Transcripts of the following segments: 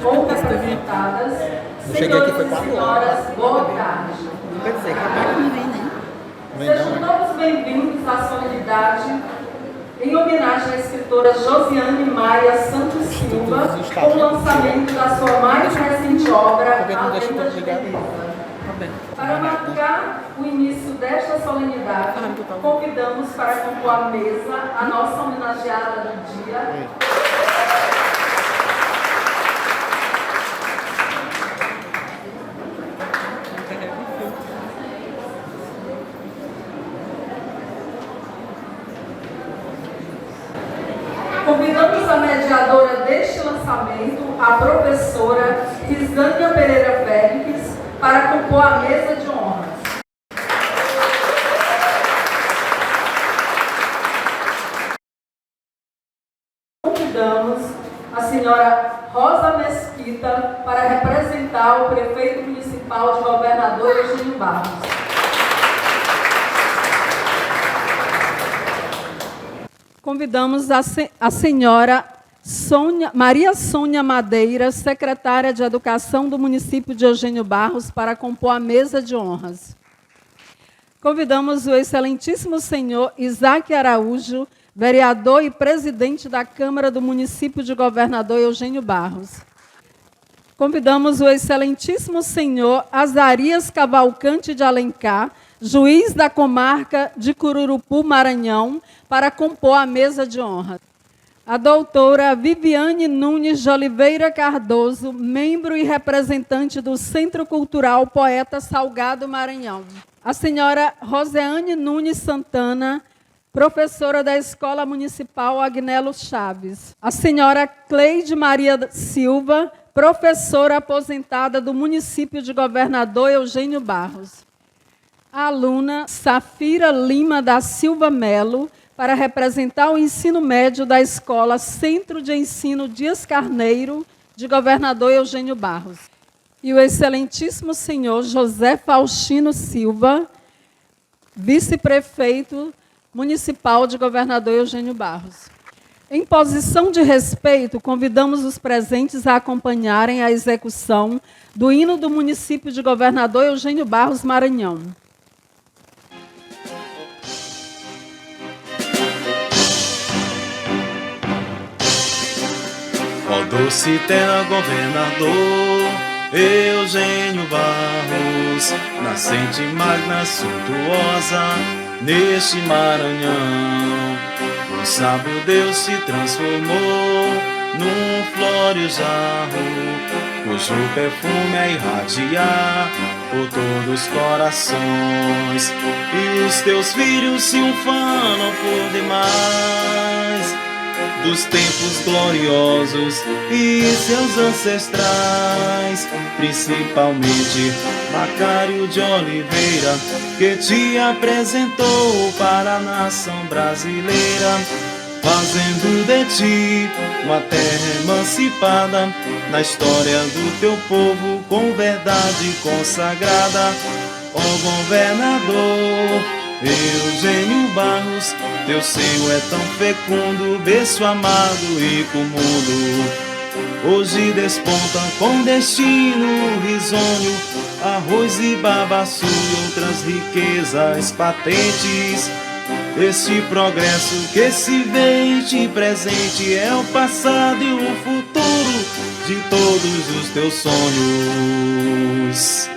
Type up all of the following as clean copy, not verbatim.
ou representadas, senhores e senhoras, boa tarde. Sejam todos bem-vindos à solenidade em homenagem à escritora Josiane Maia Santos Silva, com o lançamento da sua mais recente obra, A Lenda de Veneza. Para marcar o início desta solenidade, convidamos para compor a mesa a nossa homenageada do dia, convidamos a mediadora deste lançamento, a professora Risânia Pereira Félix, para compor a mesa de honra. Convidamos a senhora Rosa Mesquita para representar o prefeito municipal de Governador Eugênio Barros. Convidamos a senhora Maria Sônia Madeira, secretária de Educação do município de Eugênio Barros, para compor a mesa de honras. Convidamos o excelentíssimo senhor Isaac Araújo, vereador e presidente da Câmara do município de Governador Eugênio Barros. Convidamos o excelentíssimo senhor Azarias Cavalcante de Alencar, juiz da comarca de Cururupu, Maranhão, para compor a mesa de honra. A doutora Viviane Nunes de Oliveira Cardoso, membro e representante do Centro Cultural Poeta Salgado Maranhão. A senhora Roseane Nunes Santana, professora da Escola Municipal Agnello Chaves. A senhora Cleide Maria Silva, professora aposentada do município de Governador Eugênio Barros. A aluna Safira Lima da Silva Melo, para representar o ensino médio da Escola Centro de Ensino Dias Carneiro, de Governador Eugênio Barros. E o excelentíssimo senhor José Faustino Silva, vice-prefeito municipal de Governador Eugênio Barros. Em posição de respeito, convidamos os presentes a acompanharem a execução do hino do município de Governador Eugênio Barros, Maranhão. Ó doce terra, governador Eugênio Barros, nascente magna, suntuosa, neste Maranhão. O sábio Deus se transformou num flóreo jarro, cujo perfume a irradiar por todos os corações. E os teus filhos se ufanam por demais dos tempos gloriosos e seus ancestrais, principalmente Macário de Oliveira, que te apresentou para a nação brasileira, fazendo de ti uma terra emancipada na história do teu povo, com verdade consagrada. Ó governador Eugênio Barros, teu seio é tão fecundo, berço amado e comundo. Hoje desponta com destino risonho arroz e babaçu e outras riquezas patentes. Este progresso que se vê em ti presente é o passado e o futuro de todos os teus sonhos.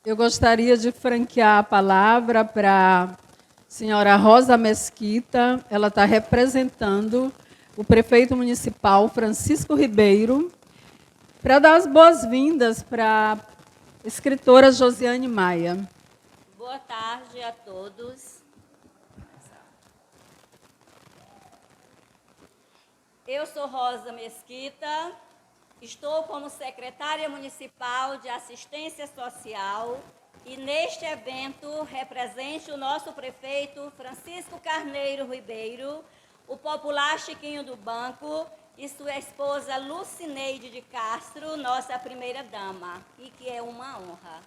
Eu gostaria de franquear a palavra para a senhora Rosa Mesquita. Ela está representando o prefeito municipal, Francisco Ribeiro, para dar as boas-vindas para a escritora Josiane Maia. Boa tarde a todos. Eu sou Rosa Mesquita, estou como secretária municipal de assistência social e neste evento represento o nosso prefeito Francisco Carneiro Ribeiro, o popular Chiquinho do Banco e sua esposa Lucineide de Castro, nossa primeira-dama, e que é uma honra.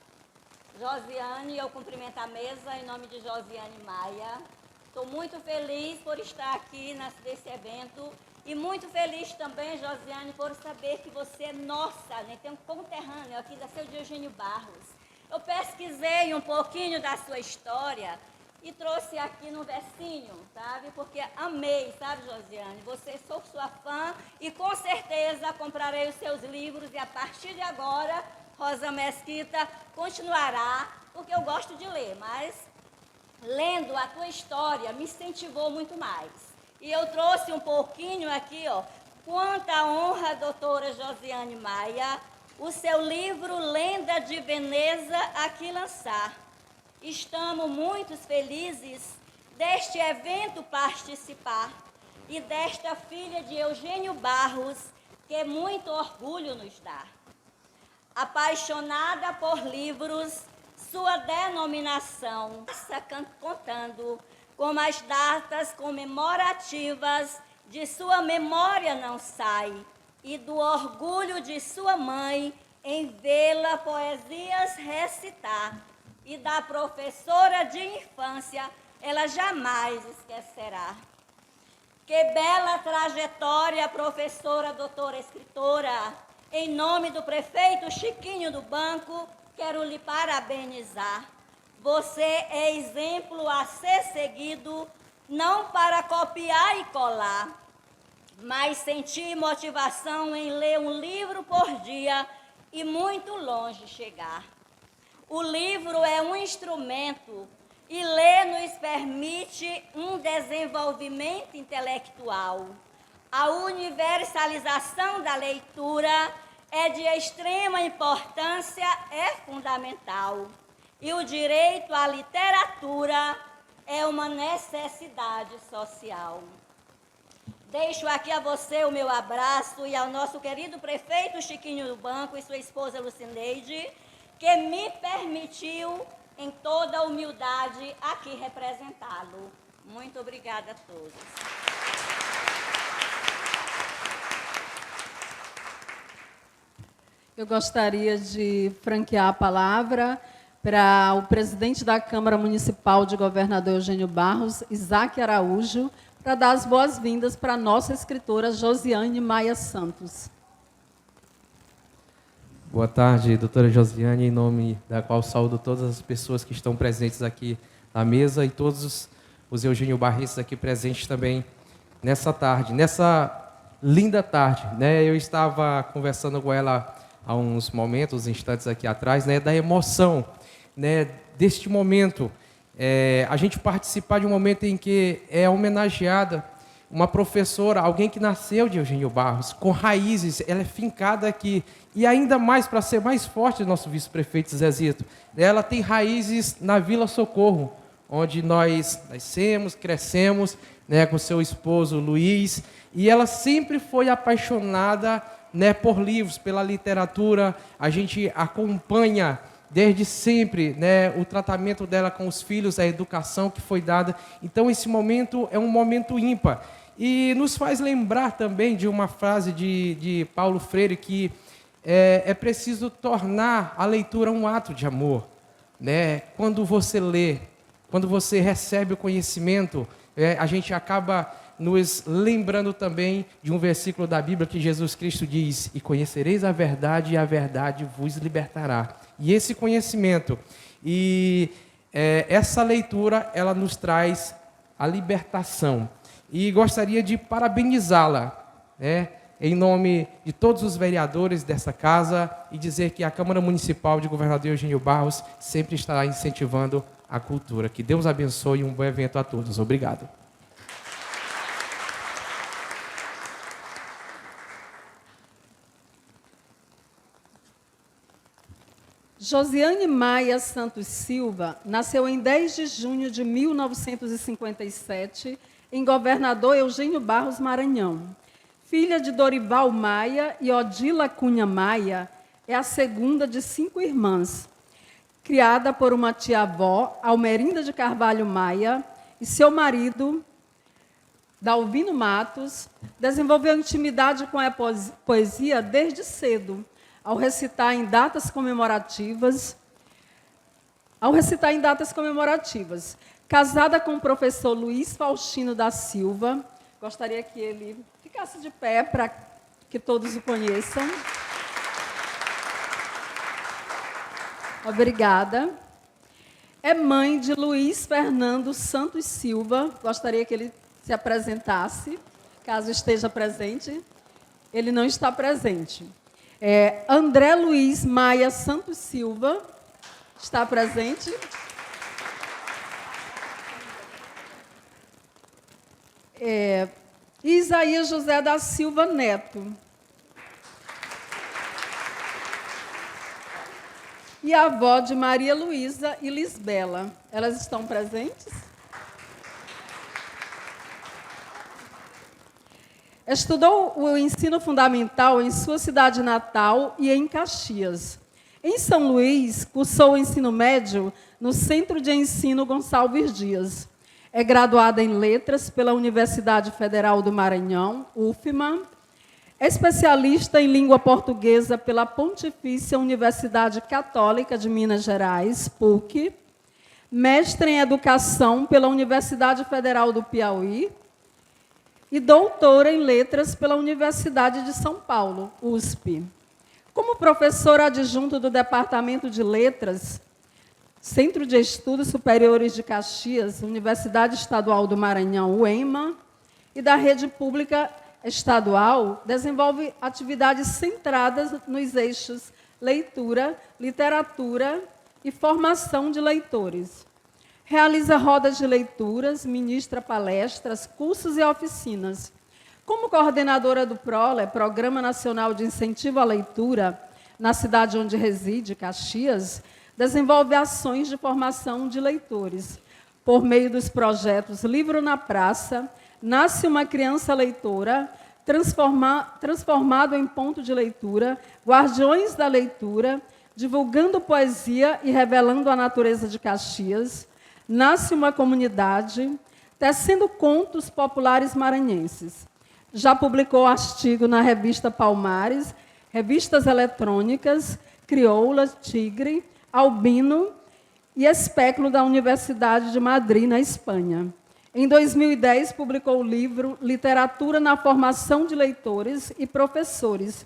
Josiane, eu cumprimento a mesa em nome de Josiane Maia. Estou muito feliz por estar aqui nesse evento e muito feliz também, Josiane, por saber que você é nossa, né? Tem um conterrâneo aqui da seu Eugênio Barros. Eu pesquisei um pouquinho da sua história e trouxe aqui no versinho, sabe? Porque amei, sabe, Josiane? Sou sua fã e com certeza comprarei os seus livros e a partir de agora, Rosa Mesquita continuará, porque eu gosto de ler, mas lendo a tua história me incentivou muito mais. E eu trouxe um pouquinho aqui, ó, quanta honra, doutora Josiane Maia, o seu livro Lenda de Veneza aqui lançar. Estamos muito felizes deste evento participar e desta filha de Eugênio Barros, que muito orgulho nos dá. Apaixonada por livros, sua denominação está contando como as datas comemorativas de sua memória não sai e do orgulho de sua mãe em vê-la poesias recitar. E da professora de infância, ela jamais esquecerá. Que bela trajetória, professora, doutora, escritora. Em nome do prefeito Chiquinho do Banco, quero lhe parabenizar. Você é exemplo a ser seguido, não para copiar e colar, mas sentir motivação em ler um livro por dia e muito longe chegar. O livro é um instrumento e ler nos permite um desenvolvimento intelectual. A universalização da leitura é de extrema importância, é fundamental. E o direito à literatura é uma necessidade social. Deixo aqui a você o meu abraço e ao nosso querido prefeito Chiquinho do Banco e sua esposa Lucineide, que me permitiu, em toda a humildade, aqui representá-lo. Muito obrigada a todos. Eu gostaria de franquear a palavra para o presidente da Câmara Municipal de Governador Eugênio Barros, Isaac Araújo, para dar as boas-vindas para a nossa escritora Josiane Maia Santos. Boa tarde, doutora Josiane, em nome da qual saúdo todas as pessoas que estão presentes aqui na mesa e todos os Eugênio Barristas aqui presentes também nessa tarde, nessa linda tarde, né? Eu estava conversando com ela há uns momentos, instantes aqui atrás, né, da emoção, né, deste momento, a gente participar de um momento em que é homenageada uma professora, alguém que nasceu de Eugênio Barros, com raízes, ela é fincada aqui, e ainda mais, para ser mais forte, nosso vice-prefeito Zezito, ela tem raízes na Vila Socorro, onde nós nascemos, crescemos, né, com seu esposo Luiz, e ela sempre foi apaixonada, né, por livros, pela literatura. A gente acompanha desde sempre, né, o tratamento dela com os filhos, a educação que foi dada. Então, esse momento é um momento ímpar. E nos faz lembrar também de uma frase de Paulo Freire, que é preciso tornar a leitura um ato de amor, né? Quando você lê, quando você recebe o conhecimento, a gente acaba nos lembrando também de um versículo da Bíblia que Jesus Cristo diz: e conhecereis a verdade, e a verdade vos libertará. E esse conhecimento e essa leitura, ela nos traz a libertação. E gostaria de parabenizá-la, né, em nome de todos os vereadores dessa casa, e dizer que a Câmara Municipal de Governador Eugênio Barros sempre estará incentivando a cultura. Que Deus abençoe e um bom evento a todos. Obrigado. Josiane Maia Santos Silva nasceu em 10 de junho de 1957, em Governador Eugênio Barros, Maranhão. Filha de Dorival Maia e Odila Cunha Maia, é a segunda de 5 irmãs. Criada por uma tia-avó, Almerinda de Carvalho Maia, e seu marido, Dalvino Matos, desenvolveu intimidade com a poesia desde cedo, ao recitar em datas comemorativas ao recitar em datas comemorativas. Casada com o professor Luiz Faustino da Silva, gostaria que ele ficasse de pé para que todos o conheçam. Obrigada. É mãe de Luiz Fernando Santos Silva, gostaria que ele se apresentasse, caso esteja presente. Ele não está presente. André Luiz Maia Santos Silva, está presente. Isaías José da Silva Neto. E a avó de Maria Luísa e Lisbela. Elas estão presentes? Estudou o ensino fundamental em sua cidade natal e em Caxias. Em São Luís, cursou o ensino médio no Centro de Ensino Gonçalves Dias. É graduada em Letras pela Universidade Federal do Maranhão, UFMA. É especialista em língua portuguesa pela Pontifícia Universidade Católica de Minas Gerais, PUC. Mestre em Educação pela Universidade Federal do Piauí. E doutora em Letras pela Universidade de São Paulo, USP. Como professora adjunta do Departamento de Letras, Centro de Estudos Superiores de Caxias, Universidade Estadual do Maranhão, UEMA, e da Rede Pública Estadual, desenvolve atividades centradas nos eixos leitura, literatura e formação de leitores. Realiza rodas de leituras, ministra palestras, cursos e oficinas. Como coordenadora do PROLE, Programa Nacional de Incentivo à Leitura, na cidade onde reside, Caxias, desenvolve ações de formação de leitores. Por meio dos projetos Livro na Praça, Nasce uma Criança Leitora, Transformado em Ponto de Leitura, Guardiões da Leitura, Divulgando Poesia e Revelando a Natureza de Caxias, Nasce uma Comunidade, Tecendo Contos Populares Maranhenses. Já publicou artigo na revista Palmares, revistas eletrônicas, Crioula, Tigre, Albino e Espéculo da Universidade de Madrid, na Espanha. Em 2010, publicou o livro Literatura na Formação de Leitores e Professores,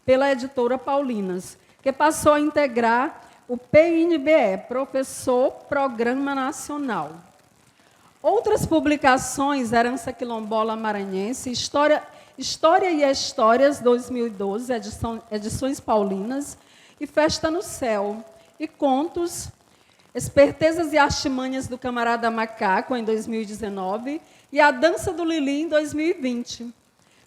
pela editora Paulinas, que passou a integrar o PNBE, Professor Programa Nacional. Outras publicações, Herança Quilombola Maranhense, História e Histórias, 2012, edições Paulinas, e Festa no Céu, e Contos, Espertezas e Artimanhas do Camarada Macaco, em 2019, e A Dança do Lili, em 2020,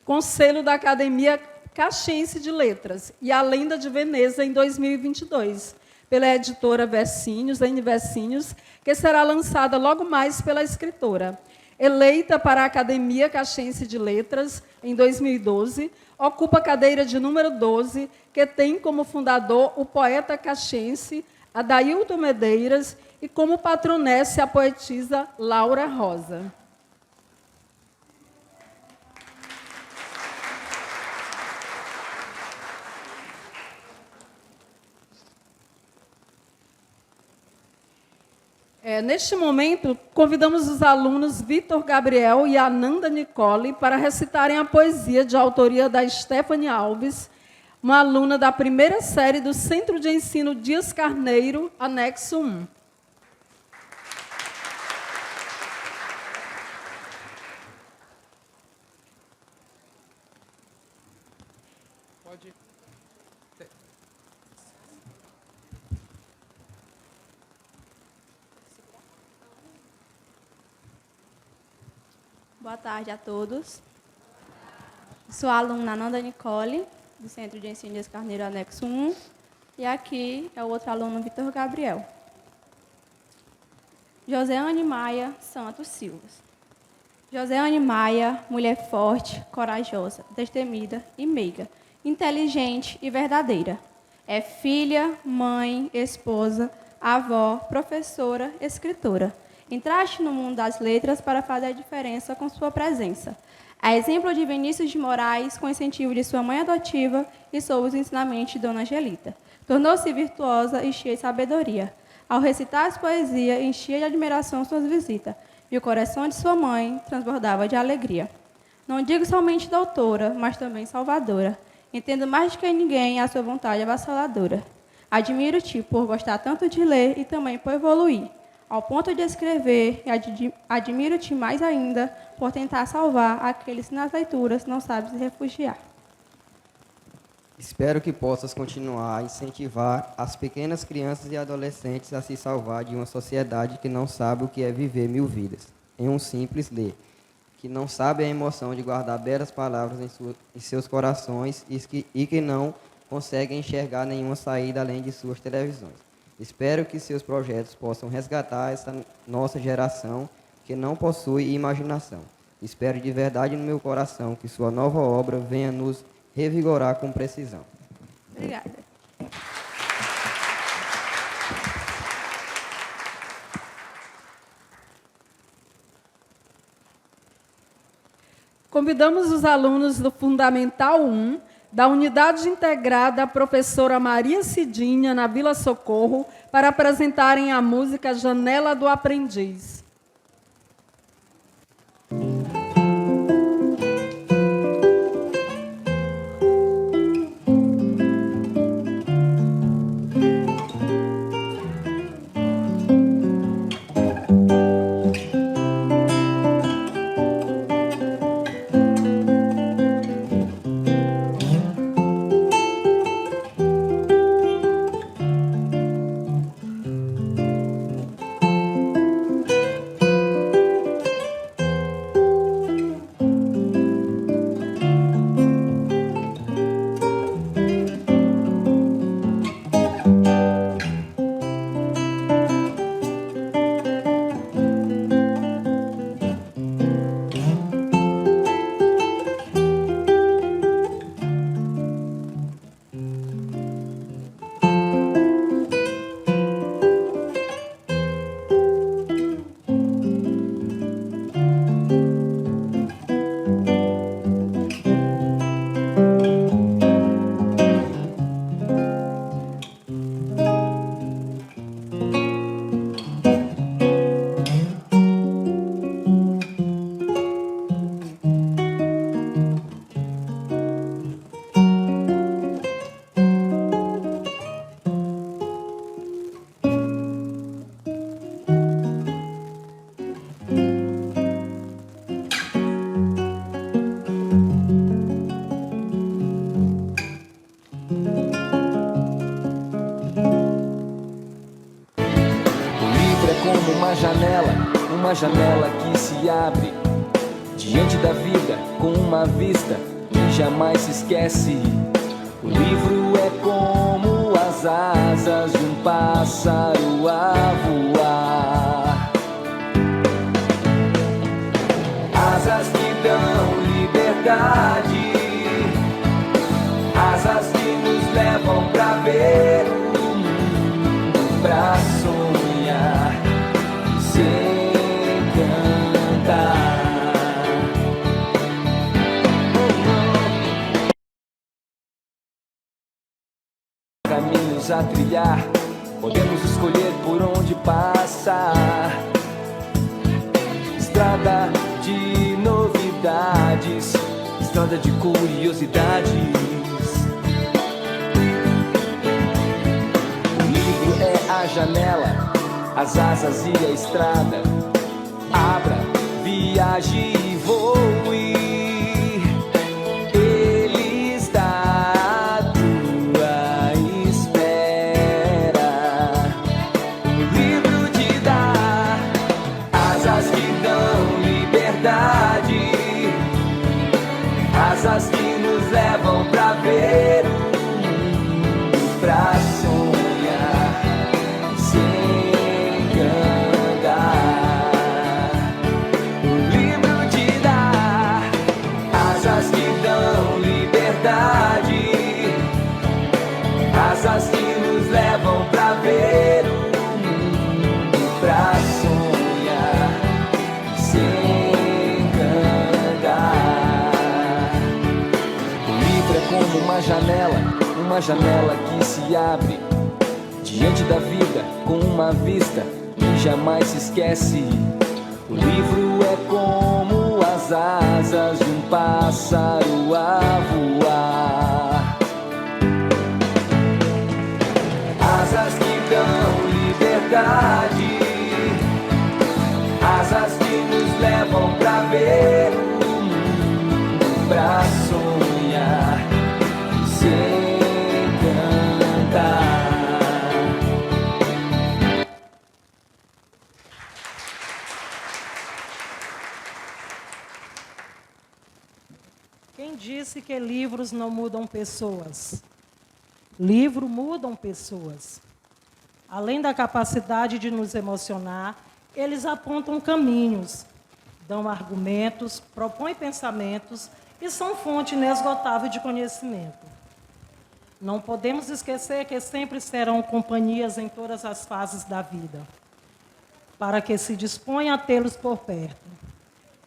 com selo da Academia Caxiense de Letras, e A Lenda de Veneza, em 2022, pela editora Versinhos, N Versinhos, que será lançada logo mais pela escritora. Eleita para a Academia Caxiense de Letras, em 2012, ocupa a cadeira de número 12, que tem como fundador o poeta caxiense Adailton Medeiras e como patronesse a poetisa Laura Rosa. Neste momento, convidamos os alunos Vitor Gabriel e Ananda Nicole para recitarem a poesia de autoria da Stephanie Alves, uma aluna da primeira série do Centro de Ensino Dias Carneiro, anexo 1. Boa tarde a todos. Sou a aluna Ananda Nicole, do Centro de Ensino Dias Carneiro, anexo 1. E aqui é o outro aluno, Vitor Gabriel. Joseane Maia Santos Silva. Joseane Maia, mulher forte, corajosa, destemida e meiga, inteligente e verdadeira. É filha, mãe, esposa, avó, professora, escritora. Entraste no mundo das letras para fazer a diferença com sua presença. A exemplo de Vinícius de Moraes, com incentivo de sua mãe adotiva e sob os ensinamentos de Dona Angelita. Tornou-se virtuosa e cheia de sabedoria. Ao recitar as poesias, enchia de admiração suas visitas, e o coração de sua mãe transbordava de alegria. Não digo somente doutora, mas também salvadora. Entendo mais do que ninguém a sua vontade avassaladora. Admiro-te por gostar tanto de ler e também por evoluir, ao ponto de escrever, e admiro-te mais ainda por tentar salvar aqueles que nas leituras não sabem se refugiar. Espero que possas continuar a incentivar as pequenas crianças e adolescentes a se salvar de uma sociedade que não sabe o que é viver 1000 vidas, em um simples ler, que não sabe a emoção de guardar belas palavras em seus corações e que não conseguem enxergar nenhuma saída além de suas televisões. Espero que seus projetos possam resgatar essa nossa geração que não possui imaginação. Espero de verdade no meu coração que sua nova obra venha nos revigorar com precisão. Obrigada. Convidamos os alunos do Fundamental 1, da Unidade Integrada Professora Maria Cidinha, na Vila Socorro, para apresentarem a música Janela do Aprendiz. Uma janela que se abre diante da vida com uma vista que jamais se esquece. O livro é como as asas de um pássaro a voar, asas que dão liberdade, asas que nos levam pra ver o mundo, pra sonhar e ser. Caminhos a trilhar, podemos escolher por onde passar. Estrada de novidades, estrada de curiosidades. O livro é a janela, as asas e a estrada. Abra, viaje e voe. Ele está à tua espera. O livro te dá asas que dão liberdade, asas que nos levam pra ver o mundo, pra sonhar sem enganar. Asas que nos levam pra ver o mundo, pra sonhar sem enganar. O livro é como uma janela que se abre diante da vida com uma vista que jamais se esquece. O livro é como as asas de um pássaro a voar, asas que dão liberdade, asas que nos levam pra ver o mundo, pra sonhar sem cantar. Quem disse que livros não mudam pessoas? Livros mudam pessoas. Além da capacidade de nos emocionar, eles apontam caminhos, dão argumentos, propõem pensamentos e são fonte inesgotável de conhecimento. Não podemos esquecer que sempre serão companhias em todas as fases da vida, para que se disponha a tê-los por perto,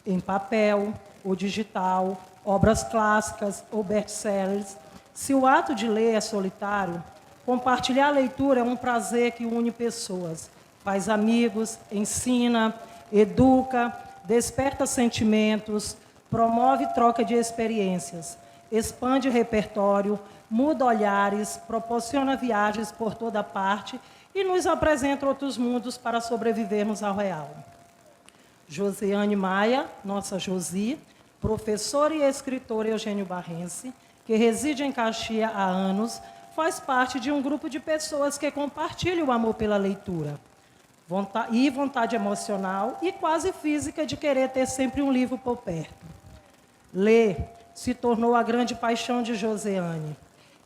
em papel ou digital, obras clássicas ou best-sellers. Se o ato de ler é solitário, compartilhar a leitura é um prazer que une pessoas, faz amigos, ensina, educa, desperta sentimentos, promove troca de experiências, expande repertório, muda olhares, proporciona viagens por toda parte e nos apresenta outros mundos para sobrevivermos ao real. Josiane Maia, nossa Josi, professora e escritora Eugênio Barrense, que reside em Caxias há anos, faz parte de um grupo de pessoas que compartilham o amor pela leitura, vontade emocional e quase física de querer ter sempre um livro por perto. Ler se tornou a grande paixão de Josiane,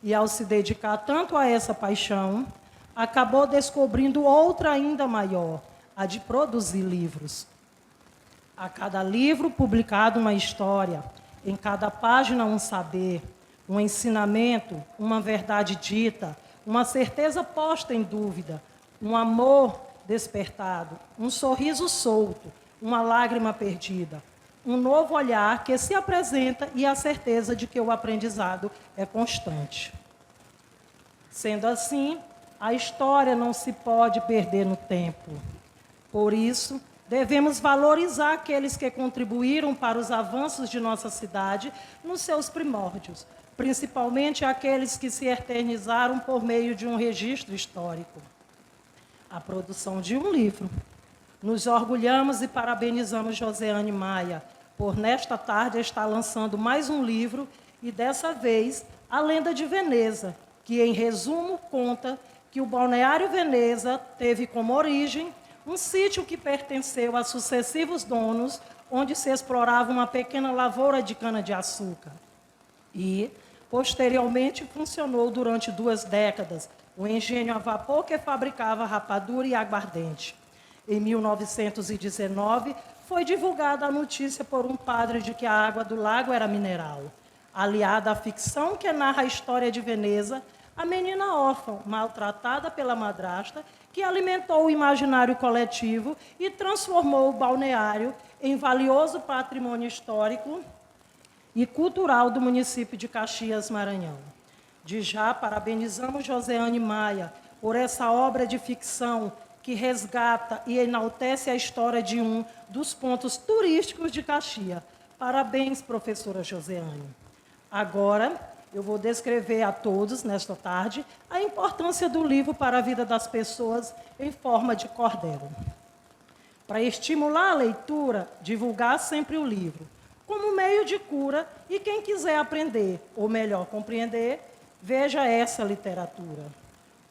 e ao se dedicar tanto a essa paixão, acabou descobrindo outra ainda maior, a de produzir livros. A cada livro publicado uma história, em cada página um saber, um ensinamento, uma verdade dita, uma certeza posta em dúvida, um amor despertado, um sorriso solto, uma lágrima perdida, um novo olhar que se apresenta e a certeza de que o aprendizado é constante. Sendo assim, a história não se pode perder no tempo. Por isso, devemos valorizar aqueles que contribuíram para os avanços de nossa cidade nos seus primórdios, principalmente aqueles que se eternizaram por meio de um registro histórico. A produção de um livro. Nos orgulhamos e parabenizamos Josiane Maia por, nesta tarde, estar lançando mais um livro e, dessa vez, A Lenda de Veneza, que, em resumo, conta que o Balneário Veneza teve como origem um sítio que pertenceu a sucessivos donos, onde se explorava uma pequena lavoura de cana-de-açúcar. E, posteriormente, funcionou durante 2 décadas o engenho a vapor que fabricava rapadura e aguardente. Em 1919, foi divulgada a notícia por um padre de que a água do lago era mineral. Aliada à ficção que narra a história de Veneza, a menina órfã, maltratada pela madrasta, que alimentou o imaginário coletivo e transformou o balneário em valioso patrimônio histórico e cultural do município de Caxias, Maranhão. De já, parabenizamos Josiane Maia por essa obra de ficção que resgata e enaltece a história de um dos pontos turísticos de Caxias. Parabéns, professora Josiane. Agora, eu vou descrever a todos, nesta tarde, a importância do livro para a vida das pessoas em forma de cordel. Para estimular a leitura, divulgar sempre o livro, como meio de cura, e quem quiser aprender, ou melhor, compreender, veja essa literatura.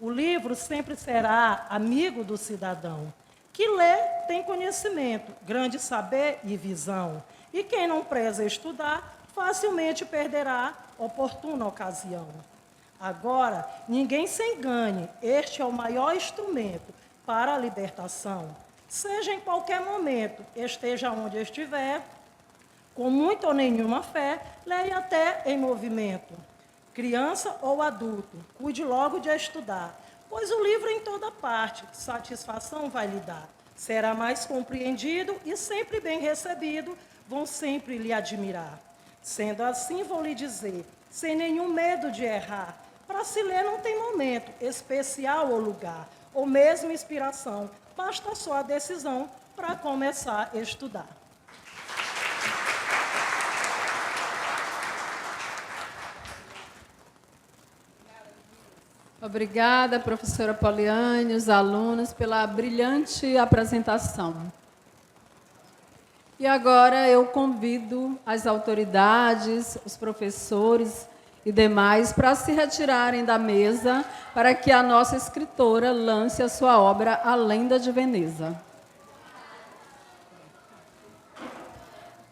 O livro sempre será amigo do cidadão. Que lê tem conhecimento, grande saber e visão. E quem não preza estudar, facilmente perderá oportuna ocasião. Agora, ninguém se engane, este é o maior instrumento para a libertação. Seja em qualquer momento, esteja onde estiver, com muita ou nenhuma fé, leia até em movimento. Criança ou adulto, cuide logo de estudar, pois o livro em toda parte, satisfação vai lhe dar. Será mais compreendido e sempre bem recebido, vão sempre lhe admirar. Sendo assim, vou lhe dizer, sem nenhum medo de errar, Para se ler não tem momento especial ou lugar, ou mesmo inspiração. Basta só a decisão para começar a estudar. Obrigada, professora Poliane, os alunos, pela brilhante apresentação. E agora eu convido as autoridades, os professores e demais para se retirarem da mesa para que a nossa escritora lance a sua obra A Lenda de Veneza.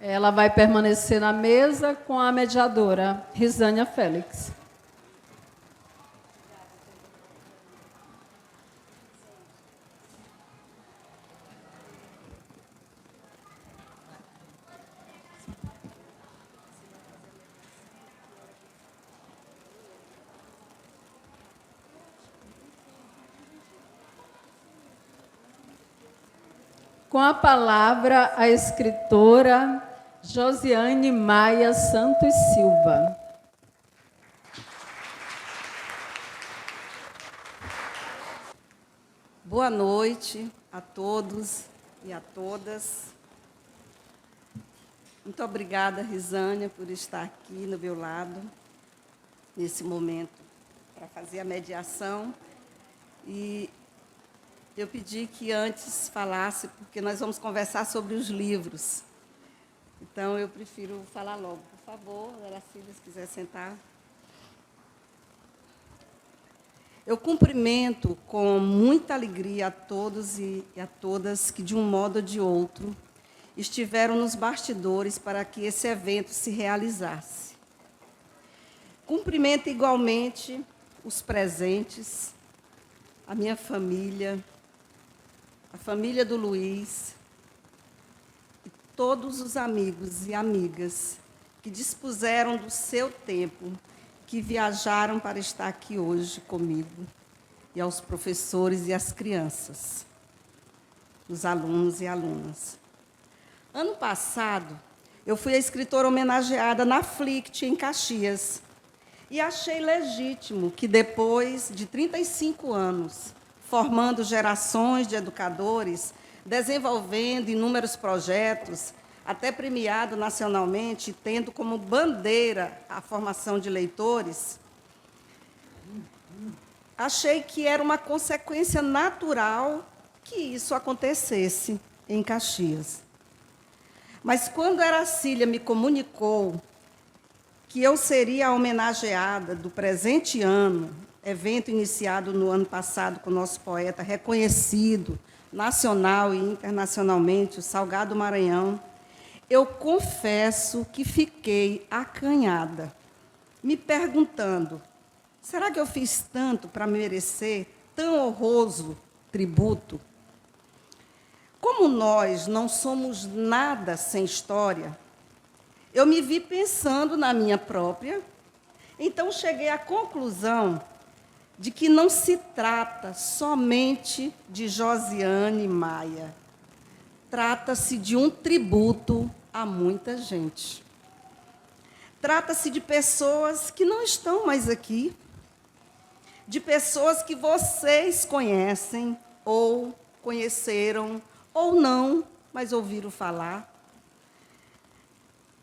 Ela vai permanecer na mesa com a mediadora, Risânia Félix. Com a palavra, a escritora Josiane Maia Santos Silva. Boa noite a todos e a todas. Muito obrigada, Risânia, por estar aqui no meu lado, nesse momento, para fazer a mediação. E eu pedi que antes falasse, porque nós vamos conversar sobre os livros. Então, eu prefiro falar logo. Por favor, Aracília, se quiser sentar. Eu cumprimento com muita alegria a todos e a todas que, de um modo ou de outro, estiveram nos bastidores para que esse evento se realizasse. Cumprimento igualmente os presentes, a minha família, a família do Luiz, e todos os amigos e amigas que dispuseram do seu tempo, que viajaram para estar aqui hoje comigo, e aos professores e às crianças, os alunos e alunas. Ano passado, eu fui a escritora homenageada na FLICT, em Caxias, e achei legítimo que, depois de 35 anos, formando gerações de educadores, desenvolvendo inúmeros projetos, até premiado nacionalmente, tendo como bandeira a formação de leitores, achei que era uma consequência natural que isso acontecesse em Caxias. Mas, quando a Aracília me comunicou que eu seria a homenageada do presente ano, evento iniciado no ano passado com o nosso poeta reconhecido, nacional e internacionalmente, o Salgado Maranhão, eu confesso que fiquei acanhada, me perguntando, será que eu fiz tanto para merecer tão honroso tributo? Como nós não somos nada sem história, eu me vi pensando na minha própria, então cheguei à conclusão de que não se trata somente de Josiane Maia. Trata-se de um tributo a muita gente. Trata-se de pessoas que não estão mais aqui, de pessoas que vocês conhecem, ou conheceram, ou não, mas ouviram falar,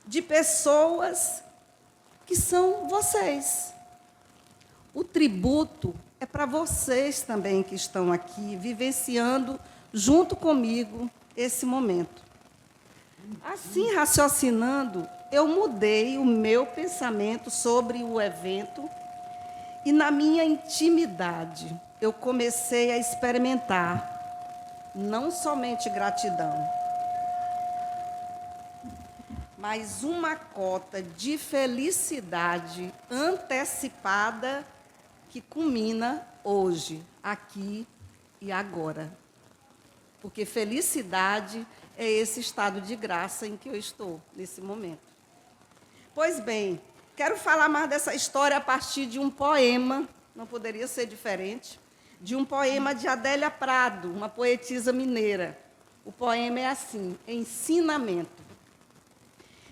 de pessoas que são vocês. O tributo é para vocês também que estão aqui, vivenciando junto comigo esse momento. Assim, raciocinando, eu mudei o meu pensamento sobre o evento e, na minha intimidade, eu comecei a experimentar não somente gratidão, mas uma cota de felicidade antecipada que culmina hoje, aqui e agora. Porque felicidade é esse estado de graça em que eu estou nesse momento. Pois bem, quero falar mais dessa história a partir de um poema, não poderia ser diferente, de um poema de Adélia Prado, uma poetisa mineira. O poema é assim: Ensinamento.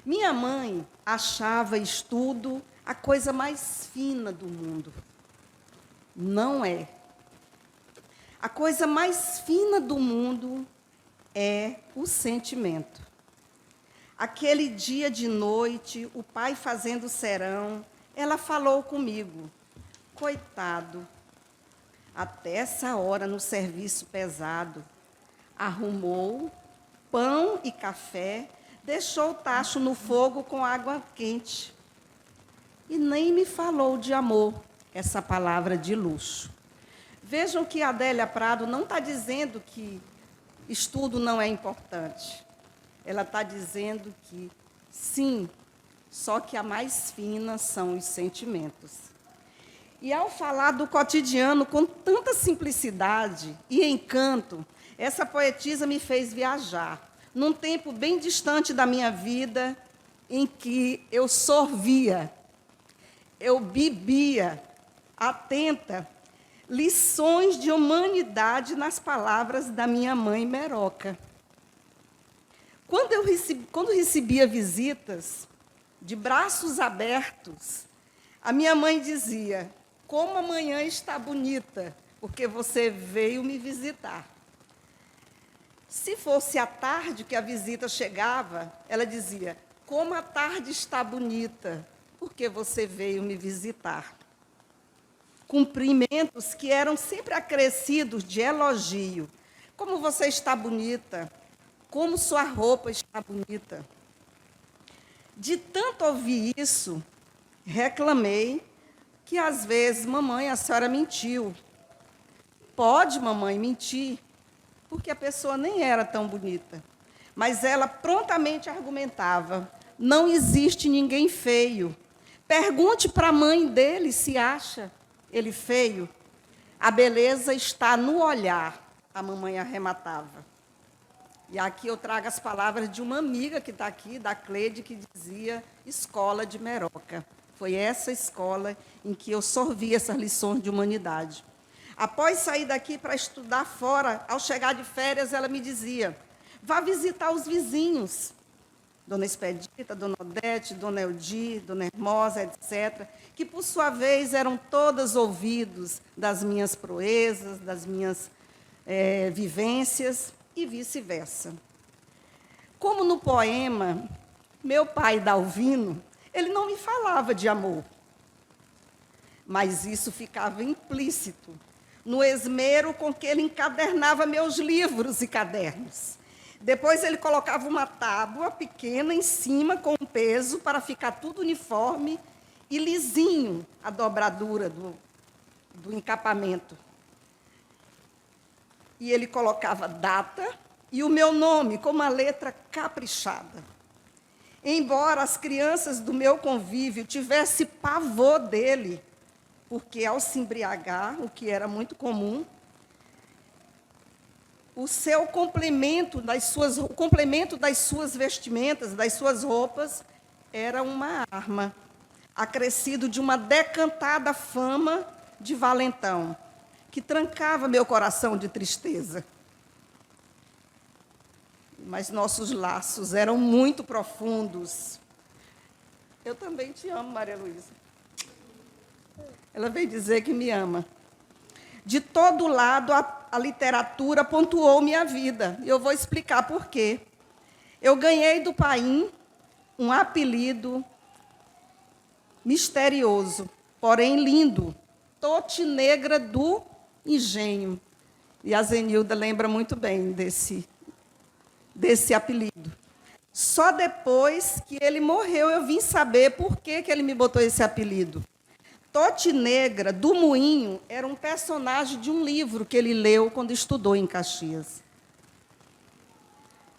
Minha mãe achava estudo a coisa mais fina do mundo. Não é. A coisa mais fina do mundo é o sentimento. Aquele dia de noite, o pai fazendo serão, ela falou comigo: coitado, até essa hora no serviço pesado, arrumou pão e café, deixou o tacho no fogo com água quente. E nem me falou de amor, essa palavra de luxo. Vejam que a Adélia Prado não está dizendo que estudo não é importante. Ela está dizendo que, sim, só que a mais fina são os sentimentos. E, ao falar do cotidiano com tanta simplicidade e encanto, essa poetisa me fez viajar, num tempo bem distante da minha vida, em que eu sorvia, eu bebia, atenta, lições de humanidade nas palavras da minha mãe Meroca. Quando recebia visitas, de braços abertos, a minha mãe dizia: como amanhã está bonita, porque você veio me visitar. Se fosse à tarde que a visita chegava, ela dizia: como a tarde está bonita, porque você veio me visitar. Cumprimentos que eram sempre acrescidos de elogio. Como você está bonita, como sua roupa está bonita. De tanto ouvir isso, reclamei que, às vezes, mamãe, a senhora mentiu. Pode, mamãe, mentir, porque a pessoa nem era tão bonita. Mas ela prontamente argumentava: não existe ninguém feio. Pergunte para a mãe dele se acha ele feio. A beleza está no olhar, a mamãe arrematava. E aqui eu trago as palavras de uma amiga que está aqui, da Cleide, que dizia Escola de Meroca. Foi essa escola em que eu sorvi essas lições de humanidade. Após sair daqui para estudar fora, ao chegar de férias, ela me dizia: vá visitar os vizinhos, Dona Expedita, Dona Odete, Dona Eldi, Dona Hermosa, etc., que, por sua vez, eram todas ouvidos das minhas proezas, das minhas vivências, e vice-versa. Como no poema, meu pai, Dalvino, ele não me falava de amor, mas isso ficava implícito no esmero com que ele encadernava meus livros e cadernos. Depois ele colocava uma tábua pequena em cima com um peso para ficar tudo uniforme e lisinho a dobradura do encapamento. E ele colocava data e o meu nome com uma letra caprichada. Embora as crianças do meu convívio tivessem pavor dele, porque, ao se embriagar, o que era muito comum, o complemento das suas vestimentas, das suas roupas, era uma arma, acrescido de uma decantada fama de valentão, que trancava meu coração de tristeza. Mas nossos laços eram muito profundos. Eu também te amo, Maria Luísa. Ela veio dizer que me ama. De todo lado, a literatura pontuou minha vida. E eu vou explicar por quê. Eu ganhei do Paim um apelido misterioso, porém lindo, Tote Negra do Engenho. E a Zenilda lembra muito bem desse apelido. Só depois que ele morreu, eu vim saber por que ele me botou esse apelido. Tote Negra do Moinho era um personagem de um livro que ele leu quando estudou em Caxias.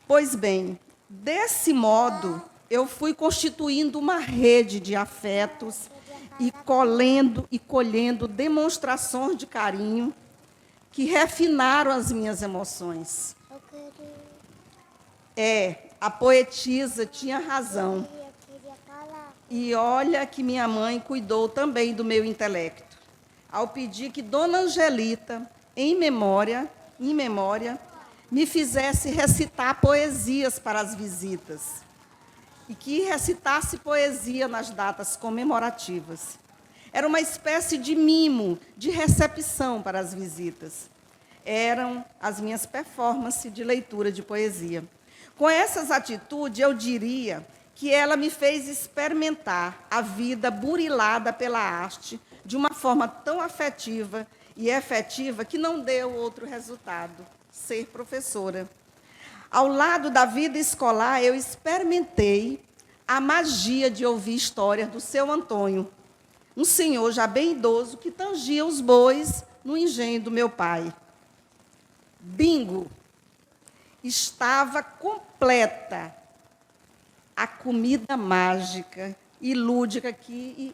Pois bem, desse modo, eu fui constituindo uma rede de afetos e colhendo demonstrações de carinho que refinaram as minhas emoções. A poetisa tinha razão. E olha que minha mãe cuidou também do meu intelecto, ao pedir que Dona Angelita, em memória, me fizesse recitar poesias para as visitas, e que recitasse poesia nas datas comemorativas. Era uma espécie de mimo, de recepção para as visitas. Eram as minhas performances de leitura de poesia. Com essas atitudes, eu diria que ela me fez experimentar a vida burilada pela arte de uma forma tão afetiva e efetiva que não deu outro resultado, ser professora. Ao lado da vida escolar, eu experimentei a magia de ouvir histórias do seu Antônio, um senhor já bem idoso que tangia os bois no engenho do meu pai. Bingo! Estava completa a comida mágica e lúdica que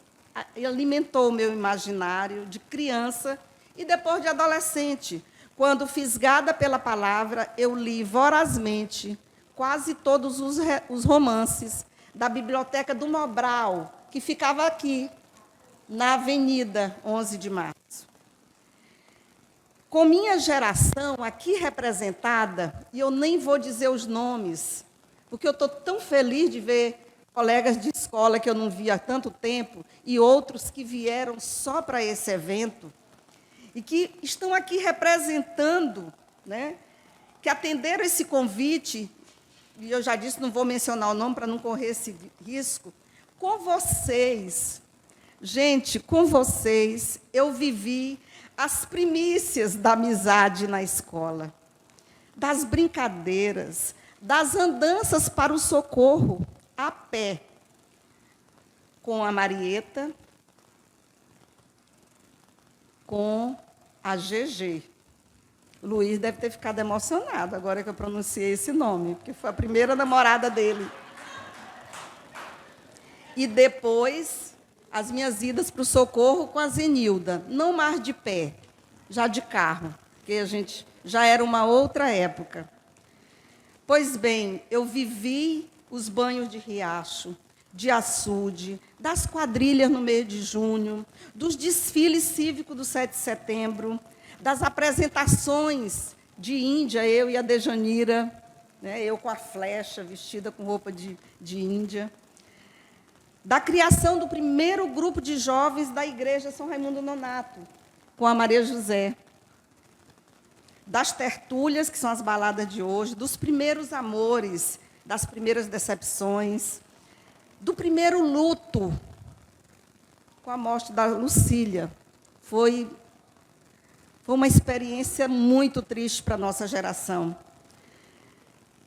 alimentou o meu imaginário de criança e depois de adolescente. Quando, fisgada pela palavra, eu li vorazmente quase todos os romances da Biblioteca do Mobral, que ficava aqui, na Avenida 11 de Março. Com minha geração aqui representada, e eu nem vou dizer os nomes, porque eu estou tão feliz de ver colegas de escola que eu não via há tanto tempo, e outros que vieram só para esse evento, e que estão aqui representando, né, que atenderam esse convite, e eu já disse, não vou mencionar o nome para não correr esse risco, com vocês, gente, com vocês, eu vivi as primícias da amizade na escola, das brincadeiras, das andanças para o socorro, a pé, com a Marieta, com a GG. O Luiz deve ter ficado emocionado agora que eu pronunciei esse nome, porque foi a primeira namorada dele. E depois, as minhas idas para o socorro com a Zenilda, não mais de pé, já de carro, porque a gente já era uma outra época. Pois bem, eu vivi os banhos de riacho, de açude, das quadrilhas no mês de junho, dos desfiles cívicos do 7 de setembro, das apresentações de Índia, eu e a Dejanira, né, eu com a flecha, vestida com roupa de Índia, da criação do primeiro grupo de jovens da Igreja São Raimundo Nonato, com a Maria José, das tertúlias, que são as baladas de hoje, dos primeiros amores, das primeiras decepções, do primeiro luto, com a morte da Lucília. Foi uma experiência muito triste para a nossa geração.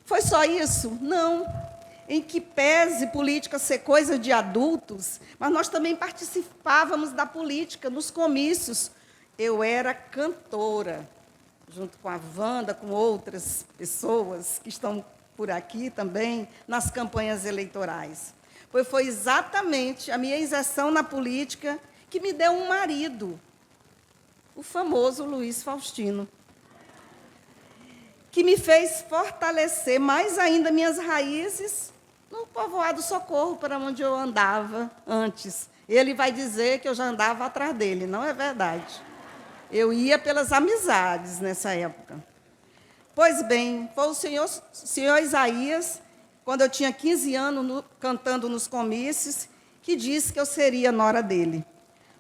Foi só isso? Não. Em que pese política ser coisa de adultos, mas nós também participávamos da política, nos comícios. Eu era cantora, junto com a Wanda, com outras pessoas que estão por aqui também, nas campanhas eleitorais. Foi exatamente a minha inserção na política que me deu um marido, o famoso Luiz Faustino, que me fez fortalecer mais ainda minhas raízes no povoado Socorro, para onde eu andava antes. Ele vai dizer que eu já andava atrás dele, não é verdade. Eu ia pelas amizades nessa época. Pois bem, foi o senhor Isaías, quando eu tinha 15 anos, cantando nos comícios, que disse que eu seria nora dele.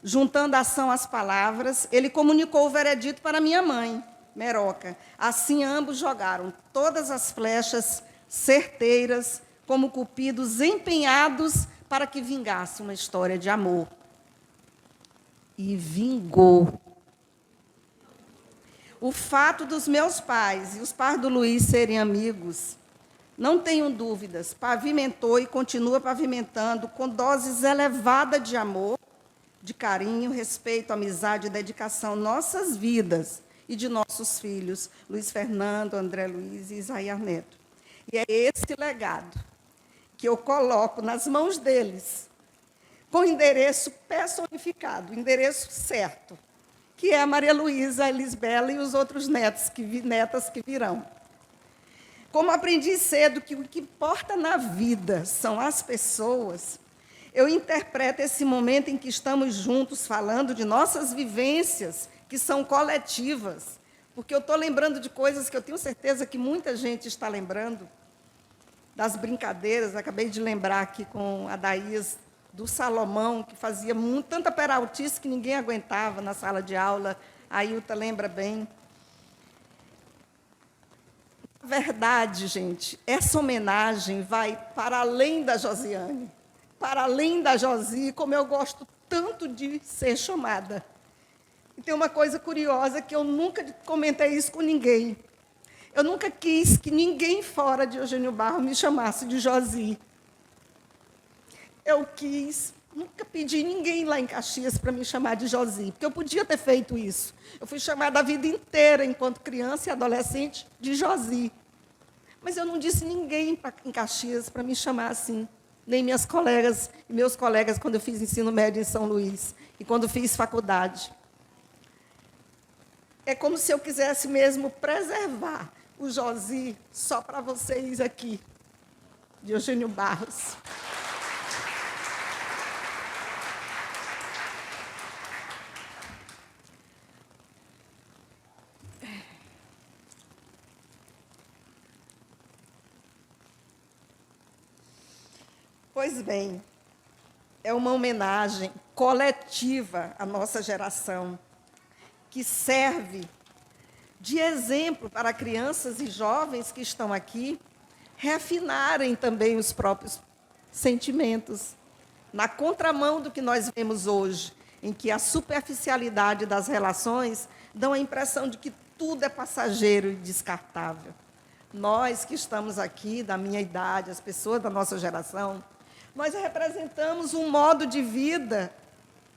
Juntando a ação às palavras, ele comunicou o veredito para minha mãe, Meroca. Assim, ambos jogaram todas as flechas certeiras, como cupidos empenhados para que vingasse uma história de amor. E vingou. O fato dos meus pais e os pais do Luiz serem amigos, não tenho dúvidas, pavimentou e continua pavimentando com doses elevadas de amor, de carinho, respeito, amizade e dedicação nossas vidas e de nossos filhos, Luiz Fernando, André Luiz e Isaías Neto. E é esse legado que eu coloco nas mãos deles, com endereço personificado, endereço certo, que é a Maria Luísa, a Elisbela e os outros netas que virão. Como aprendi cedo que o que importa na vida são as pessoas, eu interpreto esse momento em que estamos juntos falando de nossas vivências, que são coletivas, porque eu estou lembrando de coisas que eu tenho certeza que muita gente está lembrando, das brincadeiras, acabei de lembrar aqui com a Daís, do Salomão, que fazia tanta peraltice que ninguém aguentava na sala de aula. A Ailton lembra bem. Na verdade, gente, essa homenagem vai para além da Josiane, para além da Josi, como eu gosto tanto de ser chamada. E tem uma coisa curiosa, que eu nunca comentei isso com ninguém. Eu nunca quis que ninguém fora de Eugênio Barros me chamasse de Josi. Eu nunca pedi ninguém lá em Caxias para me chamar de Josi, porque eu podia ter feito isso. Eu fui chamada a vida inteira, enquanto criança e adolescente, de Josi. Mas eu não disse ninguém em Caxias para me chamar assim, nem minhas colegas e meus colegas quando eu fiz ensino médio em São Luís e quando fiz faculdade. É como se eu quisesse mesmo preservar o Josi só para vocês aqui, de Eugênio Barros. Pois bem, é uma homenagem coletiva à nossa geração, que serve de exemplo para crianças e jovens que estão aqui refinarem também os próprios sentimentos, na contramão do que nós vemos hoje, em que a superficialidade das relações dão a impressão de que tudo é passageiro e descartável. Nós que estamos aqui, da minha idade, as pessoas da nossa geração, nós representamos um modo de vida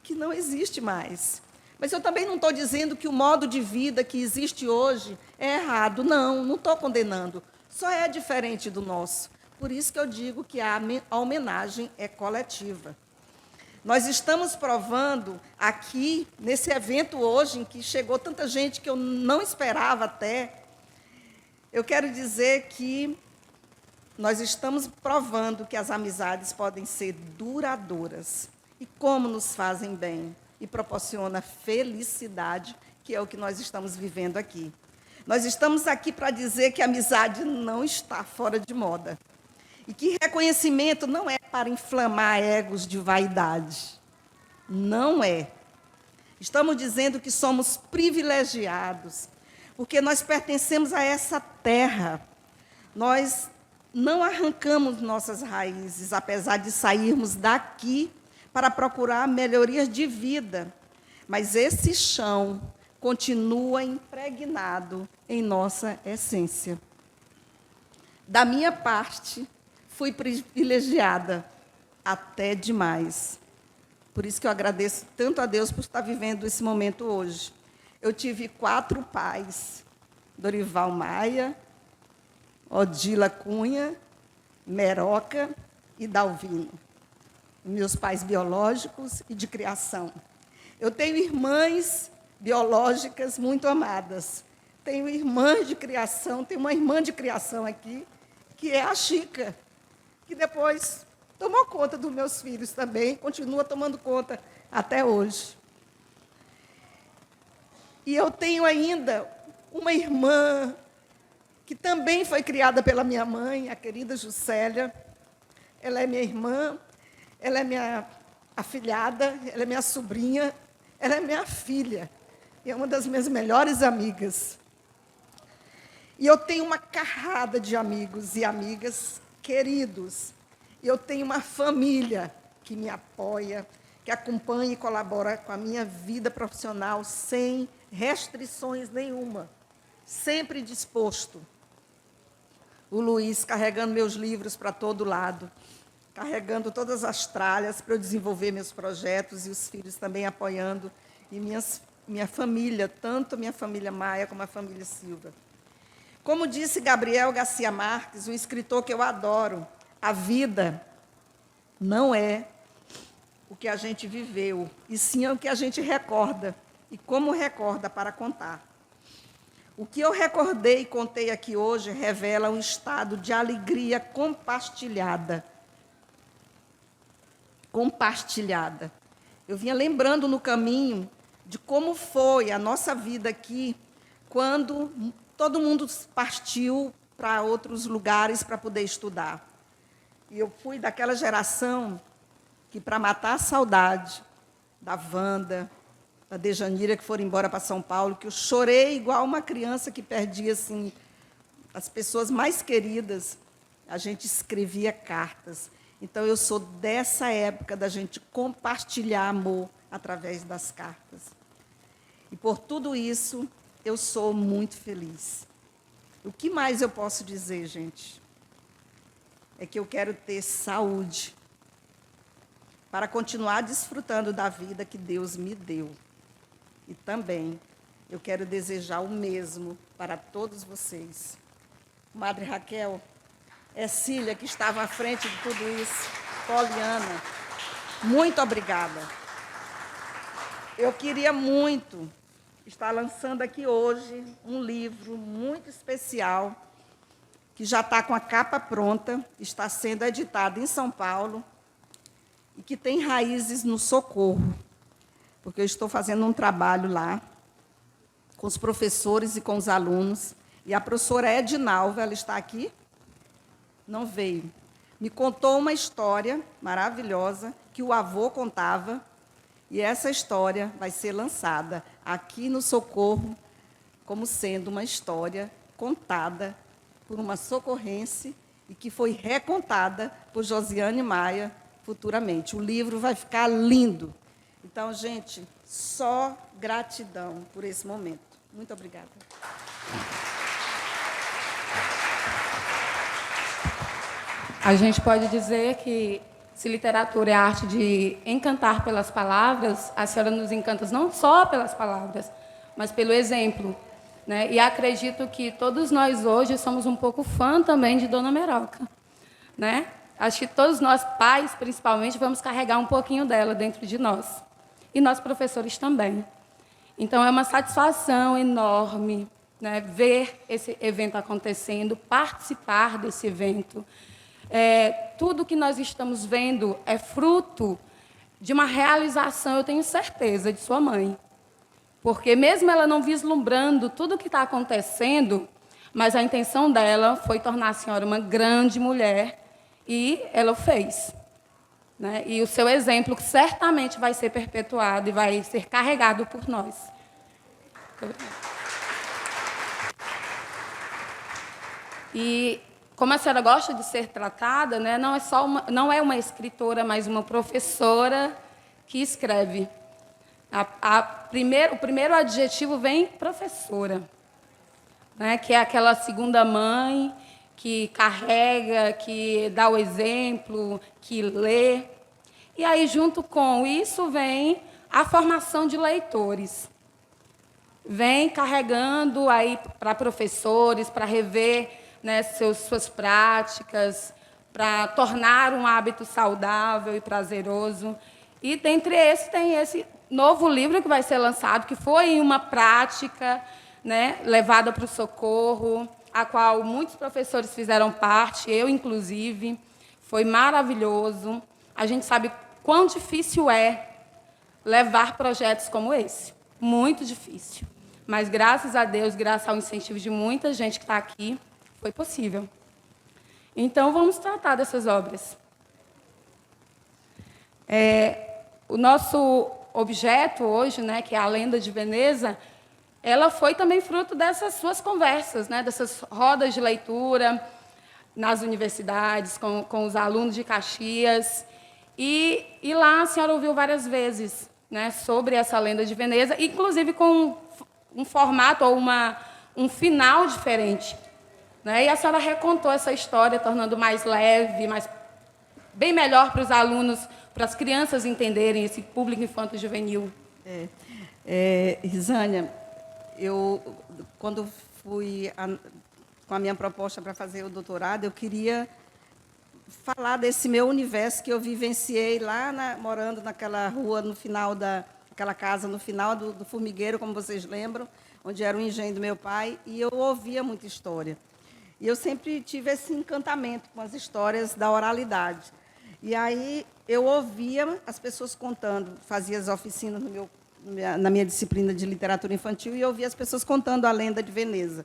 que não existe mais. Mas eu também não estou dizendo que o modo de vida que existe hoje é errado. Não, não estou condenando. Só é diferente do nosso. Por isso que eu digo que a homenagem é coletiva. Nós estamos provando aqui, nesse evento hoje, em que chegou tanta gente que eu não esperava até, eu quero dizer que nós estamos provando que as amizades podem ser duradouras e como nos fazem bem e proporciona felicidade, que é o que nós estamos vivendo aqui. Nós estamos aqui para dizer que a amizade não está fora de moda e que reconhecimento não é para inflamar egos de vaidade. Não é. Estamos dizendo que somos privilegiados, porque nós pertencemos a essa terra. Nós não arrancamos nossas raízes, apesar de sairmos daqui para procurar melhorias de vida, mas esse chão continua impregnado em nossa essência. Da minha parte, fui privilegiada até demais. Por isso que eu agradeço tanto a Deus por estar vivendo esse momento hoje. Eu tive 4 pais: Dorival Maia, Odila Cunha, Meroca e Dalvino. Meus pais biológicos e de criação. Eu tenho irmãs biológicas muito amadas. Tenho irmãs de criação, tenho uma irmã de criação aqui, que é a Chica, que depois tomou conta dos meus filhos também, continua tomando conta até hoje. E eu tenho ainda uma irmã que também foi criada pela minha mãe, a querida Juscelia. Ela é minha irmã, ela é minha afilhada, ela é minha sobrinha, ela é minha filha, e é uma das minhas melhores amigas. E eu tenho uma carrada de amigos e amigas queridos. E eu tenho uma família que me apoia, que acompanha e colabora com a minha vida profissional sem restrições nenhuma, sempre disposto. O Luiz carregando meus livros para todo lado, carregando todas as tralhas para eu desenvolver meus projetos, e os filhos também apoiando, e minha família, tanto a minha família Maia como a família Silva. Como disse Gabriel Garcia Marques, um escritor que eu adoro, a vida não é o que a gente viveu, e sim é o que a gente recorda, e como recorda para contar. O que eu recordei e contei aqui hoje revela um estado de alegria compartilhada. Compartilhada. Eu vinha lembrando no caminho de como foi a nossa vida aqui, quando todo mundo partiu para outros lugares para poder estudar. E eu fui daquela geração que, para matar a saudade da Wanda, da Dejanira, que foram embora para São Paulo, que eu chorei igual uma criança que perdia assim, as pessoas mais queridas, a gente escrevia cartas. Então, eu sou dessa época da gente compartilhar amor através das cartas. E, por tudo isso, eu sou muito feliz. O que mais eu posso dizer, gente? É que eu quero ter saúde para continuar desfrutando da vida que Deus me deu. E também eu quero desejar o mesmo para todos vocês. Madre Raquel, é Cília que estava à frente de tudo isso. Poliana, muito obrigada. Eu queria muito estar lançando aqui hoje um livro muito especial, que já está com a capa pronta, está sendo editado em São Paulo, e que tem raízes no socorro, porque eu estou fazendo um trabalho lá, com os professores e com os alunos, e a professora Edinalva, ela está aqui? Não veio. Me contou uma história maravilhosa que o avô contava, e essa história vai ser lançada aqui no Socorro como sendo uma história contada por uma socorrense e que foi recontada por Josiane Maia futuramente. O livro vai ficar lindo. Então, gente, só gratidão por esse momento. Muito obrigada. A gente pode dizer que, se literatura é a arte de encantar pelas palavras, a senhora nos encanta não só pelas palavras, mas pelo exemplo, né? E acredito que todos nós hoje somos um pouco fã também de Dona Meroca, né? Acho que todos nós, pais, principalmente, vamos carregar um pouquinho dela dentro de nós. E nós, professores, também. Então, é uma satisfação enorme, né, ver esse evento acontecendo, participar desse evento. Tudo que nós estamos vendo é fruto de uma realização, eu tenho certeza, de sua mãe. Porque, mesmo ela não vislumbrando tudo o que está acontecendo, mas a intenção dela foi tornar a senhora uma grande mulher, e ela o fez, né? E o seu exemplo certamente vai ser perpetuado e vai ser carregado por nós. E, como a senhora gosta de ser tratada, né, não é uma escritora, mas uma professora que escreve. O primeiro adjetivo vem professora, né, que é aquela segunda mãe que carrega, que dá o exemplo, que lê. E aí, junto com isso, vem a formação de leitores. Vem carregando aí para professores, para rever, né, suas práticas, para tornar um hábito saudável e prazeroso. E, dentre esses, tem esse novo livro que vai ser lançado, que foi uma prática, né, levada para o Socorro, a qual muitos professores fizeram parte, eu, inclusive. Foi maravilhoso. A gente sabe quão difícil é levar projetos como esse. Muito difícil. Mas, graças a Deus, graças ao incentivo de muita gente que está aqui, foi possível. Então, vamos tratar dessas obras. O nosso objeto hoje, né, que é a Lenda de Veneza, ela foi também fruto dessas suas conversas, né, dessas rodas de leitura nas universidades, com os alunos de Caxias. E lá a senhora ouviu várias vezes, né, sobre essa Lenda de Veneza, inclusive com um formato ou um final diferente, né? E a senhora recontou essa história, tornando mais leve, bem melhor para os alunos, para as crianças entenderem, esse público infanto-juvenil. Risânia, eu, quando fui com a minha proposta para fazer o doutorado, eu queria falar desse meu universo que eu vivenciei lá, morando naquela rua, no final aquela casa, no final do formigueiro, como vocês lembram, onde era o engenho do meu pai, e eu ouvia muita história. E eu sempre tive esse encantamento com as histórias da oralidade. E aí eu ouvia as pessoas contando, fazia as oficinas na minha disciplina de literatura infantil, e eu ouvia as pessoas contando a Lenda de Veneza.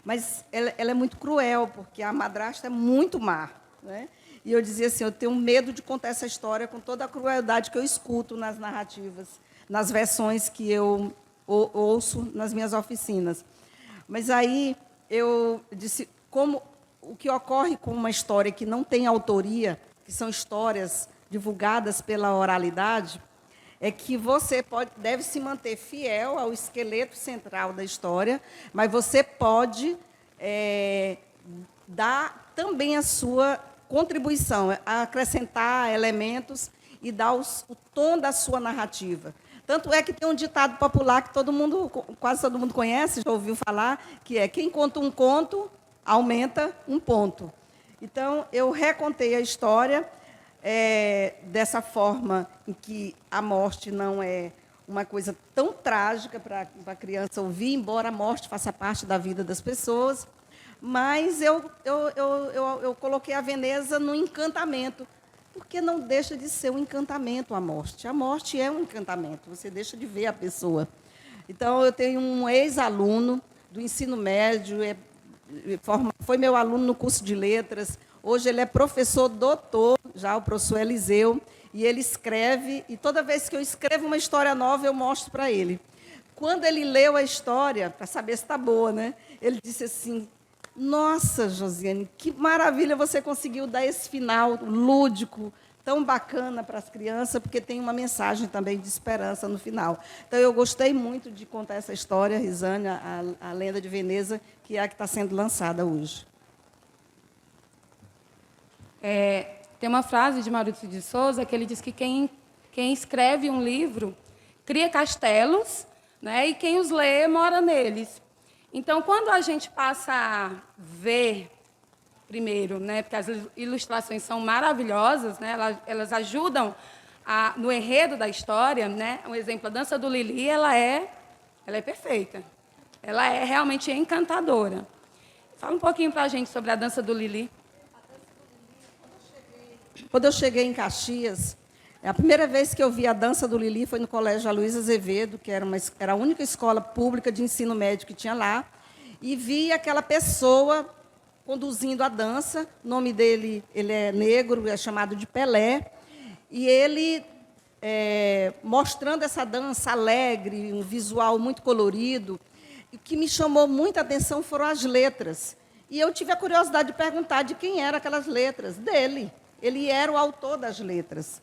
Mas ela é muito cruel, porque a madrasta é muito má, né? E eu dizia assim, eu tenho medo de contar essa história com toda a crueldade que eu escuto nas narrativas, nas versões que eu ouço nas minhas oficinas. Mas aí eu disse, como o que ocorre com uma história que não tem autoria, que são histórias divulgadas pela oralidade, é que você deve se manter fiel ao esqueleto central da história, mas você pode dar também a sua contribuição, acrescentar elementos e dar o tom da sua narrativa. Tanto é que tem um ditado popular que quase todo mundo conhece, já ouviu falar, que é: quem conta um conto, aumenta um ponto. Então, eu recontei a história dessa forma em que a morte não é uma coisa tão trágica para a criança ouvir, embora a morte faça parte da vida das pessoas, mas eu coloquei a Veneza no encantamento, porque não deixa de ser um encantamento a morte. A morte é um encantamento, você deixa de ver a pessoa. Então, eu tenho um ex-aluno do ensino médio, foi meu aluno no curso de letras, hoje ele é professor doutor, já o professor Eliseu, e ele escreve, e toda vez que eu escrevo uma história nova, eu mostro para ele. Quando ele leu a história, para saber se está boa, né? Ele disse assim: nossa, Josiane, que maravilha você conseguiu dar esse final lúdico, tão bacana para as crianças, porque tem uma mensagem também de esperança no final. Então, eu gostei muito de contar essa história, Risânia, a Lenda de Veneza, que é a que está sendo lançada hoje. Tem uma frase de Maurício de Souza que ele diz que quem escreve um livro cria castelos, né, e quem os lê mora neles. Então, quando a gente passa a ver, primeiro, né, porque as ilustrações são maravilhosas, né, elas ajudam no enredo da história, né? Um exemplo, a Dança do Lili, ela é perfeita. Ela é realmente encantadora. Fala um pouquinho para a gente sobre a Dança do Lili. Quando eu cheguei em Caxias, a primeira vez que eu vi a Dança do Lili foi no Colégio Aloysio Azevedo, que era a única escola pública de ensino médio que tinha lá, e vi aquela pessoa conduzindo a dança. O nome dele, ele é negro, é chamado de Pelé, e ele mostrando essa dança alegre, um visual muito colorido. E o que me chamou muita atenção foram as letras. E eu tive a curiosidade de perguntar de quem eram aquelas letras. Dele. Ele era o autor das letras.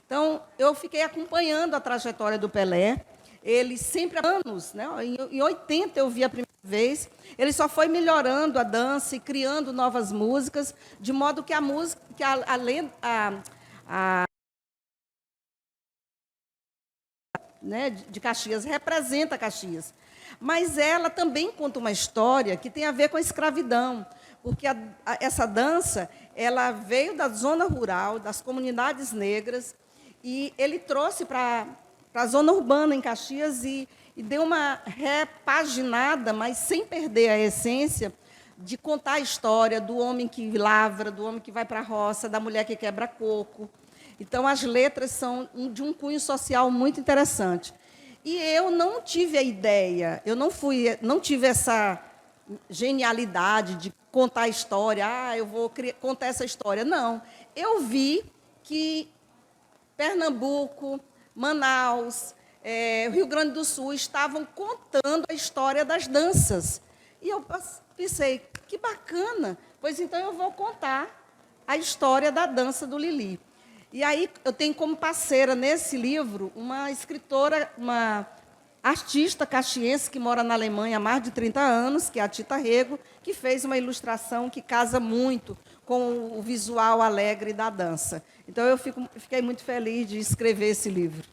Então, eu fiquei acompanhando a trajetória do Pelé. Ele sempre há anos, né? Em 80 eu vi a primeira vez. Ele só foi melhorando a dança e criando novas músicas, de modo que a música, que né, de Caxias representa Caxias. Mas ela também conta uma história que tem a ver com a escravidão, porque essa dança ela veio da zona rural, das comunidades negras, e ele trouxe para a zona urbana em Caxias e deu uma repaginada, mas sem perder a essência de contar a história do homem que lavra, do homem que vai para a roça, da mulher que quebra coco. Então, as letras são de um cunho social muito interessante. E eu não tive a ideia, eu não tive essa genialidade de contar a história, eu vou contar essa história. Não, eu vi que Pernambuco, Manaus, Rio Grande do Sul estavam contando a história das danças. E eu pensei, que bacana, pois então eu vou contar a história da Dança do Lili. E aí eu tenho como parceira nesse livro uma escritora, uma artista caxiense que mora na Alemanha há mais de 30 anos, que é a Tita Rego, que fez uma ilustração que casa muito com o visual alegre da dança. Então, eu fiquei muito feliz de escrever esse livro.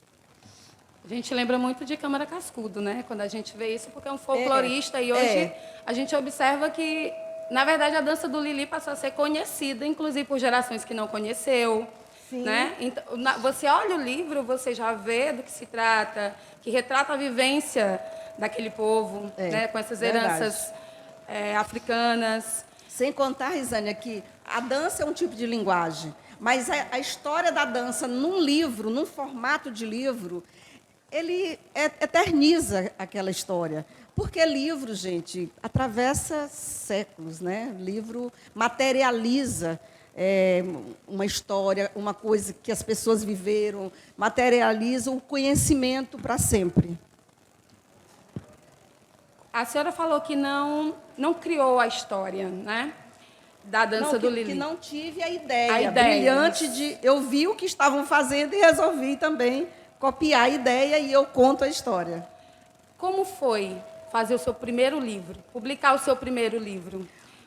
A gente lembra muito de Câmara Cascudo, né? Quando a gente vê isso, porque é um folclorista, e hoje a gente observa que, na verdade, a Dança do Lili passou a ser conhecida, inclusive por gerações que não conheceu. Né? Então, você olha o livro, você já vê do que se trata, que retrata a vivência daquele povo, né? Com essas heranças africanas. Sem contar, Risânia, que a dança é um tipo de linguagem, mas a história da dança num livro, num formato de livro, ele eterniza aquela história. Porque livro, gente, atravessa séculos, né? Livro materializa uma história, uma coisa que as pessoas viveram, materializa o conhecimento para sempre. A senhora falou que não criou a história, né? Da dança do Lili. Que não tive a ideia brilhante de... Eu vi o que estavam fazendo e resolvi também copiar a ideia e eu conto a história. Como foi fazer o seu primeiro livro, publicar o seu primeiro livro?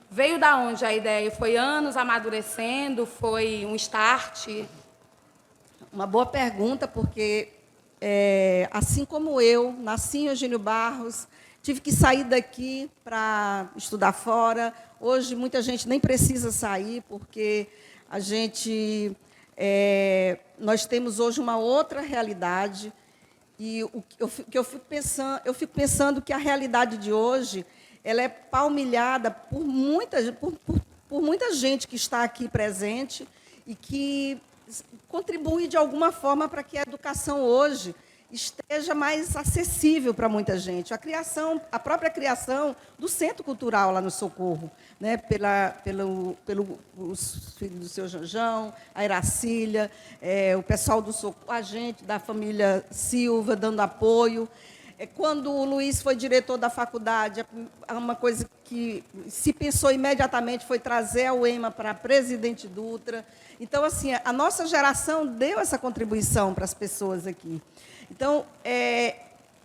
Veio da onde a ideia? Foi anos amadurecendo? Foi um start? Uma boa pergunta, porque, assim como eu, nasci em Eugênio Barros, tive que sair daqui para estudar fora. Hoje, muita gente nem precisa sair, porque nós temos hoje uma outra realidade. E eu fico pensando que a realidade de hoje ela é palmilhada por muita gente que está aqui presente e que contribui de alguma forma para que a educação hoje esteja mais acessível para muita gente. A própria criação do Centro Cultural lá no Socorro, né, pelos filhos do seu Janjão, a Iracília, o pessoal do Socorro, a gente da família Silva dando apoio. Quando o Luiz foi diretor da faculdade, uma coisa que se pensou imediatamente foi trazer a UEMA para a Presidente Dutra. Então, assim, a nossa geração deu essa contribuição para as pessoas aqui. Então,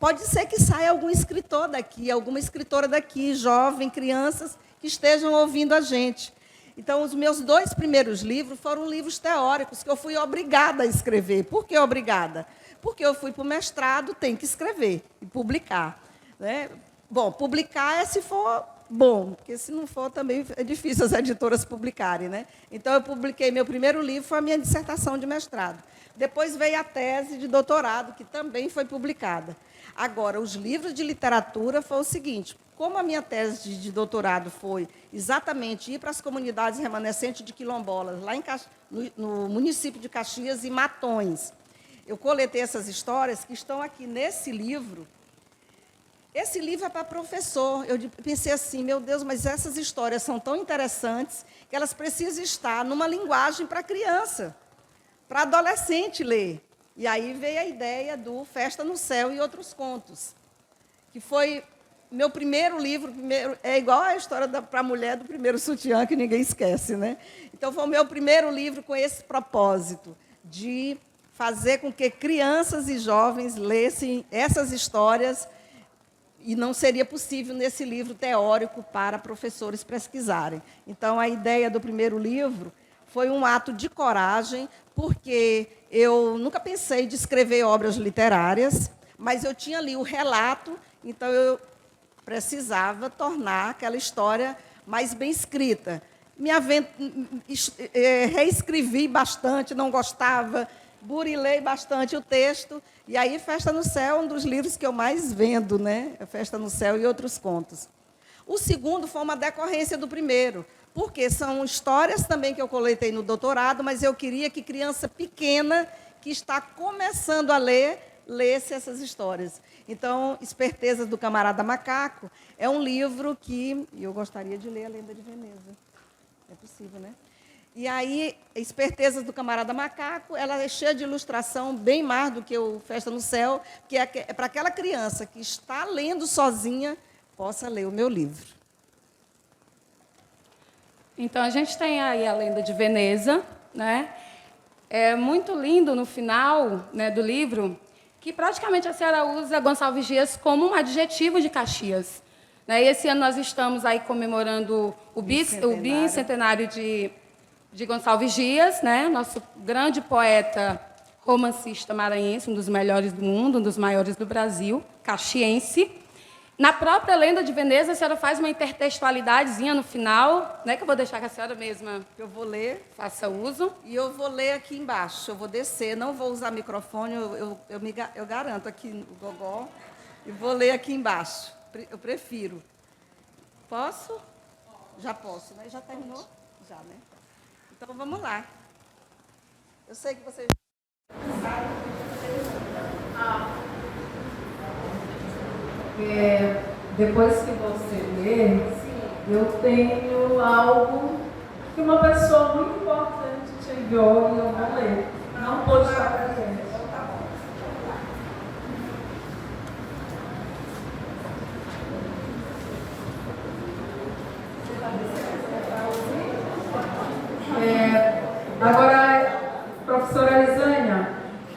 pode ser que saia algum escritor daqui, alguma escritora daqui, jovem, crianças, que estejam ouvindo a gente. Então, os meus 2 primeiros livros foram livros teóricos que eu fui obrigada a escrever. Por que obrigada? Porque eu fui para o mestrado, tem que escrever e publicar, né? Bom, publicar se for bom, porque se não for também é difícil as editoras publicarem, né? Então, eu publiquei meu primeiro livro, foi a minha dissertação de mestrado. Depois veio a tese de doutorado, que também foi publicada. Agora, os livros de literatura foi o seguinte: como a minha tese de doutorado foi exatamente ir para as comunidades remanescentes de quilombolas, lá no município de Caxias e Matões, eu coletei essas histórias que estão aqui nesse livro. Esse livro é para professor. Eu pensei assim, meu Deus, mas essas histórias são tão interessantes que elas precisam estar numa linguagem para criança, para adolescente ler. E aí veio a ideia do Festa no Céu e Outros Contos, que foi meu primeiro livro. É igual a história para a mulher do primeiro sutiã, que ninguém esquece, né? Então, foi o meu primeiro livro com esse propósito, de fazer com que crianças e jovens lessem essas histórias, e não seria possível nesse livro teórico para professores pesquisarem. Então, a ideia do primeiro livro foi um ato de coragem, porque eu nunca pensei de escrever obras literárias, mas eu tinha ali o relato, então eu precisava tornar aquela história mais bem escrita. Reescrevi bastante, não gostava, burilei bastante o texto, e aí Festa no Céu é um dos livros que eu mais vendo, né? Festa no Céu e Outros Contos. O segundo foi uma decorrência do primeiro, porque são histórias também que eu coletei no doutorado, mas eu queria que criança pequena, que está começando a ler, lesse essas histórias. Então, Espertezas do Camarada Macaco é um livro que eu gostaria de ler, A Lenda de Veneza. É possível, né? E aí, Espertezas do Camarada Macaco, ela é cheia de ilustração, bem mais do que o Festa no Céu, que é para aquela criança que está lendo sozinha, possa ler o meu livro. Então, a gente tem aí A Lenda de Veneza, né? É muito lindo no final, né, do livro, que praticamente a senhora usa Gonçalves Dias como um adjetivo de Caxias. Né? E esse ano nós estamos aí comemorando o bicentenário de Gonçalves Dias, né? Nosso grande poeta romancista maranhense, um dos melhores do mundo, um dos maiores do Brasil, caxiense. Na própria Lenda de Veneza, a senhora faz uma intertextualidadezinha no final, né, que eu vou deixar que a senhora mesma eu vou ler, faça uso. E eu vou ler aqui embaixo, eu vou descer, não vou usar microfone, eu garanto aqui no gogó, e vou ler aqui embaixo, eu prefiro. Posso? Já posso, né? Já terminou? Já, né? Então, vamos lá. Eu sei que vocês... Depois que você lê, eu tenho algo que uma pessoa muito importante te enviou e eu vou ler. Não pôde estar presente. Agora, professora Elisânia,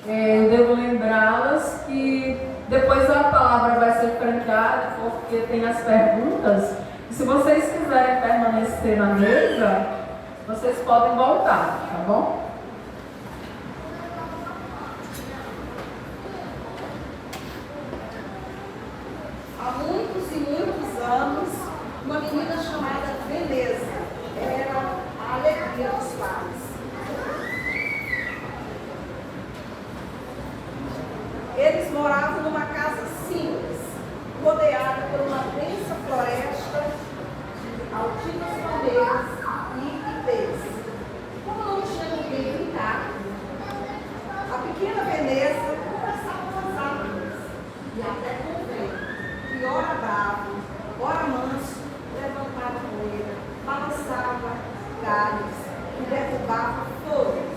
eu devo lembrá-las que depois a palavra vai ser francada, porque tem as perguntas. E se vocês quiserem permanecer na mesa, vocês podem voltar, tá bom? Há muitos e muitos anos, uma menina chamada Veneza era a alegria dos pais. Eles moravam numa casa simples, rodeada por uma densa floresta de altíssimas palmeiras e ipês. Como não tinha ninguém brincar, a pequena Veneza conversava com as árvores e até com o vento, que ora bravo, ora manso, levantava poeira, balançava galhos e derrubava flores.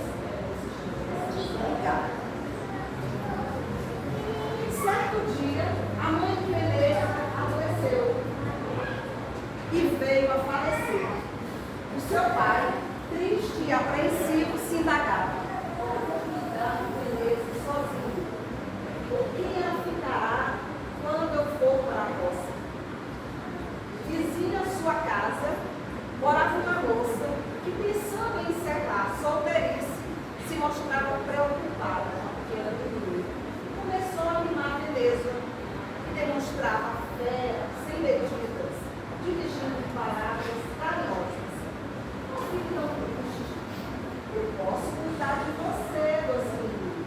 Certo dia, a mãe de Veneza adoeceu e veio a falecer. O seu pai, triste e apreensivo, se indagava: como vou cuidar de Veneza sozinho? Por quem ela ficará quando eu for para a roça? Vizinha à sua casa, morava uma moça que, pensando em encerrar solteirice, se mostrava preocupada com a pequena menina. Começou a animar Veneza, que demonstrava fé sem medidas, dirigindo palavras carinhosas. Não fique tão triste. Eu posso cuidar de você, docinho.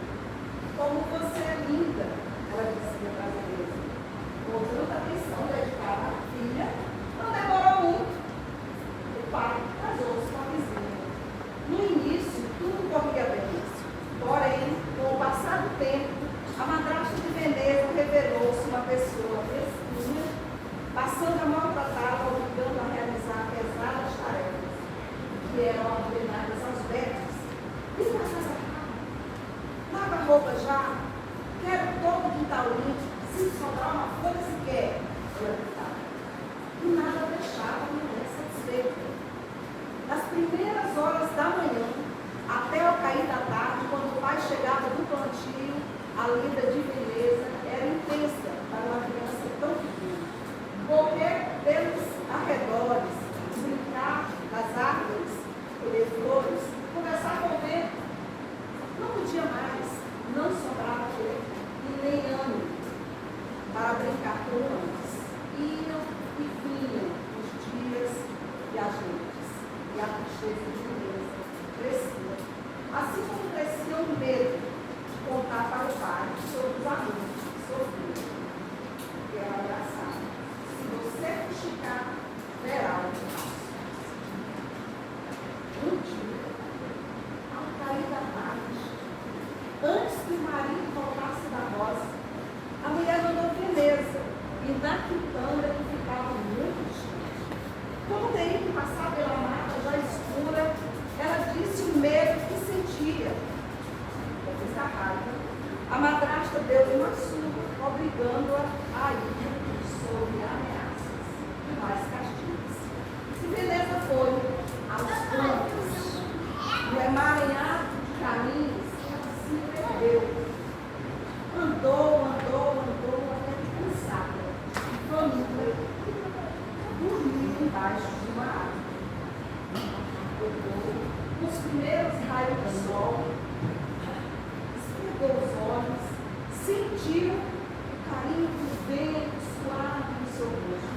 Como você é linda, ela dizia para Veneza, com tanta atenção dedicada à filha. Não demorou muito. O pai casou-se com a vizinha. No início, tudo corria bem. Porém, com o passar do tempo, a madrasta de Veneza revelou-se uma pessoa mesquinha, passando a maltratá-la, obrigando a realizar pesadas tarefas, que eram ordenadas aos betos. Isso na casa lava a roupa já, quero todo o quintal limpo, se sobrar uma folha sequer, ela gritava. E nada deixava a mulher satisfeita. Nas primeiras horas da manhã, até ao cair da tarde, quando o pai chegava do plantio, a lida de Veneza era intensa para uma criança tão pequena. Correr pelos arredores, brincar nas árvores, colher flores, conversar com o vento. Não podia mais, não sobrava tempo e nem ânimo para brincar como antes. Iam e vinham os dias e as noites, e a tristeza de Veneza crescia. Assim como crescia o medo de contar para o pai sobre os alunos que sofriam. E ela abraçava: se você fuxicar, verá o que faço. Um dia, ao cair da tarde, antes que o marido voltasse da roça, a mulher mandou Veneza e na quitanda que ficava muito distante. Como teria que passar pela mata já escura, ela disse o medo que sentia. Depois da raiva, a madrasta deu-lhe uma surra, obrigando-a a ir sob ameaças e mais castigos. E Veneza foi aos campos, no emaranhado de caminhos, se perdeu. Andou, até que cansada, faminta, dormiu embaixo de uma árvore. Nos primeiros raios do sol, esfregou os olhos, sentiu o carinho do vento suave no seu rosto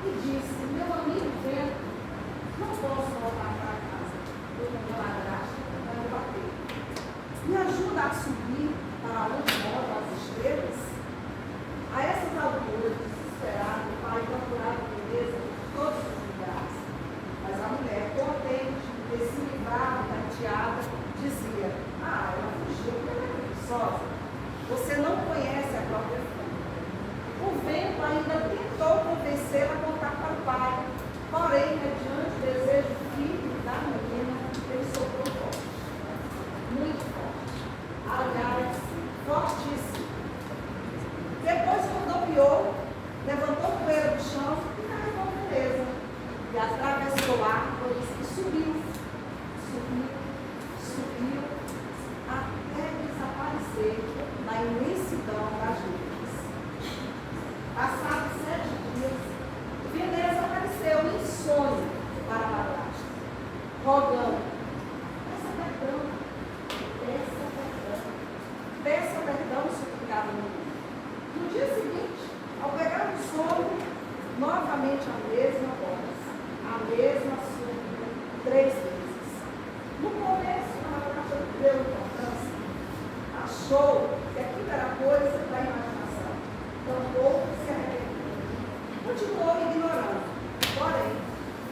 e disse: meu amigo vento, não posso voltar para casa, porque minha madrasta vai me bater. Me ajuda a subir para onde moram as estrelas? A essas alturas, desesperado, o pai procurava Veneza por todos os lugares. Mas a mulher, contente de ter se livrado da enteada, dizia: atravessou árvores e subiu, até desaparecer na imensidão das nuvens. Passados 7 dias, Veneza apareceu em sonho para a madrasta, rogando: peça perdão, suplicava no mundo. No dia seguinte, ao pegar o sono, novamente a mesma voz, a mesma súplica, 3 vezes. No começo, a madrasta deu importância, achou que aquilo era coisa da imaginação, tampouco se arrependeu. Continuou ignorando, porém,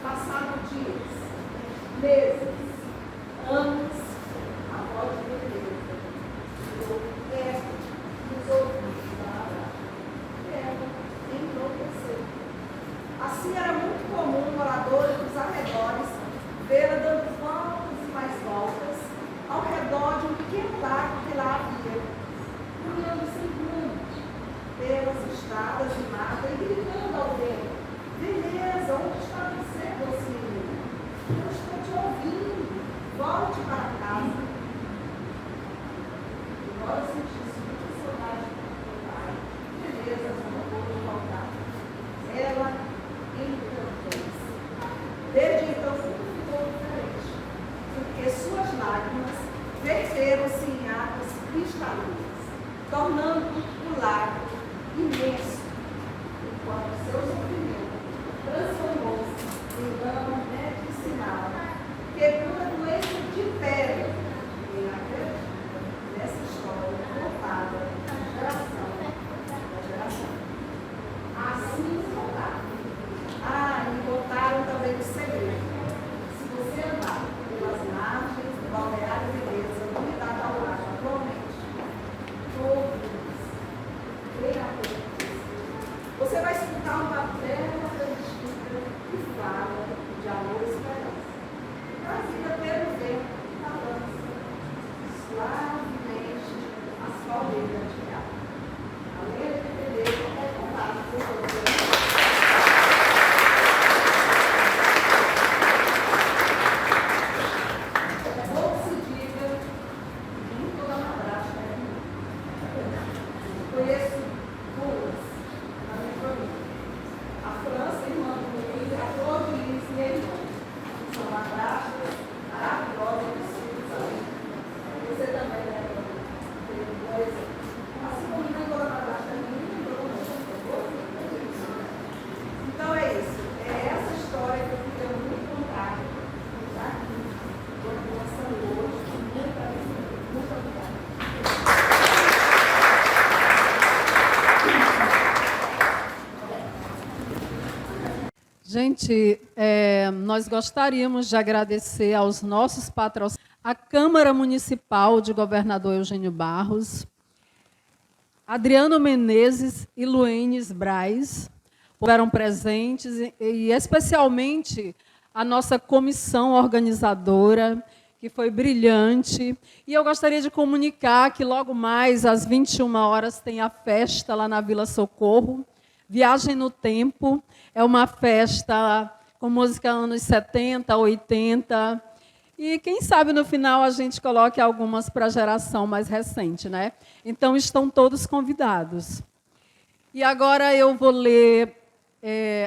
passaram dias, meses, anos, a voz de Veneza ficou perto dos ouvidos da madrasta. Ela enlouqueceu. Assim era muito comum moradores dos arredores vê-la dando voltas e mais voltas ao redor de um pequeno lago que lá havia, caminhando sem rumo pelas estradas de mata e gritando ao vento: Veneza, onde está você, doce menina? Eu estou te ouvindo, volte para casa. Embora sentisse muita saudade do pai, Veneza não pôde voltar. Ela encantou-se. Desde então tudo ficou diferente, porque suas lágrimas verteram-se em águas cristalinas, tornando o lago imenso, enquanto seu sofrimento transformou-se em lama medicinal, quebrando a doença de pedra. Quem acredita nessa história contada de geração a geração. Assim contaram. E contaram também o segredo. Se você andar pelas margens do balneário Veneza, unidade ao lago atualmente, todos, você vai escutar uma bela cantiga que fala de amor e esperança, trazida pelo vento da dança, suavemente as palmeiras de gado. A lenda de Veneza é contada por você. Conheço duas na minha família. A França, irmã do Luiz, a Flor de Lis, minha irmã. São madrastas maravilhosas e simples. Você também, né? Tem coisa. Assim como nem toda madrasta minha, nem toda madrasta. Então é isso. É essa história que eu queria muito contar. Tá aqui. Estou lançando hoje. Muito obrigada. Gente, nós gostaríamos de agradecer aos nossos patrocinadores, a Câmara Municipal de Governador Eugênio Barros, Adriano Menezes e Luenes Braz, estiveram presentes, e especialmente a nossa comissão organizadora, que foi brilhante. E eu gostaria de comunicar que logo mais, às 21 horas, tem a festa lá na Vila Socorro, Viagem no Tempo. É uma festa com música anos 70, 80. E quem sabe no final a gente coloque algumas para a geração mais recente, né? Então estão todos convidados. E agora eu vou ler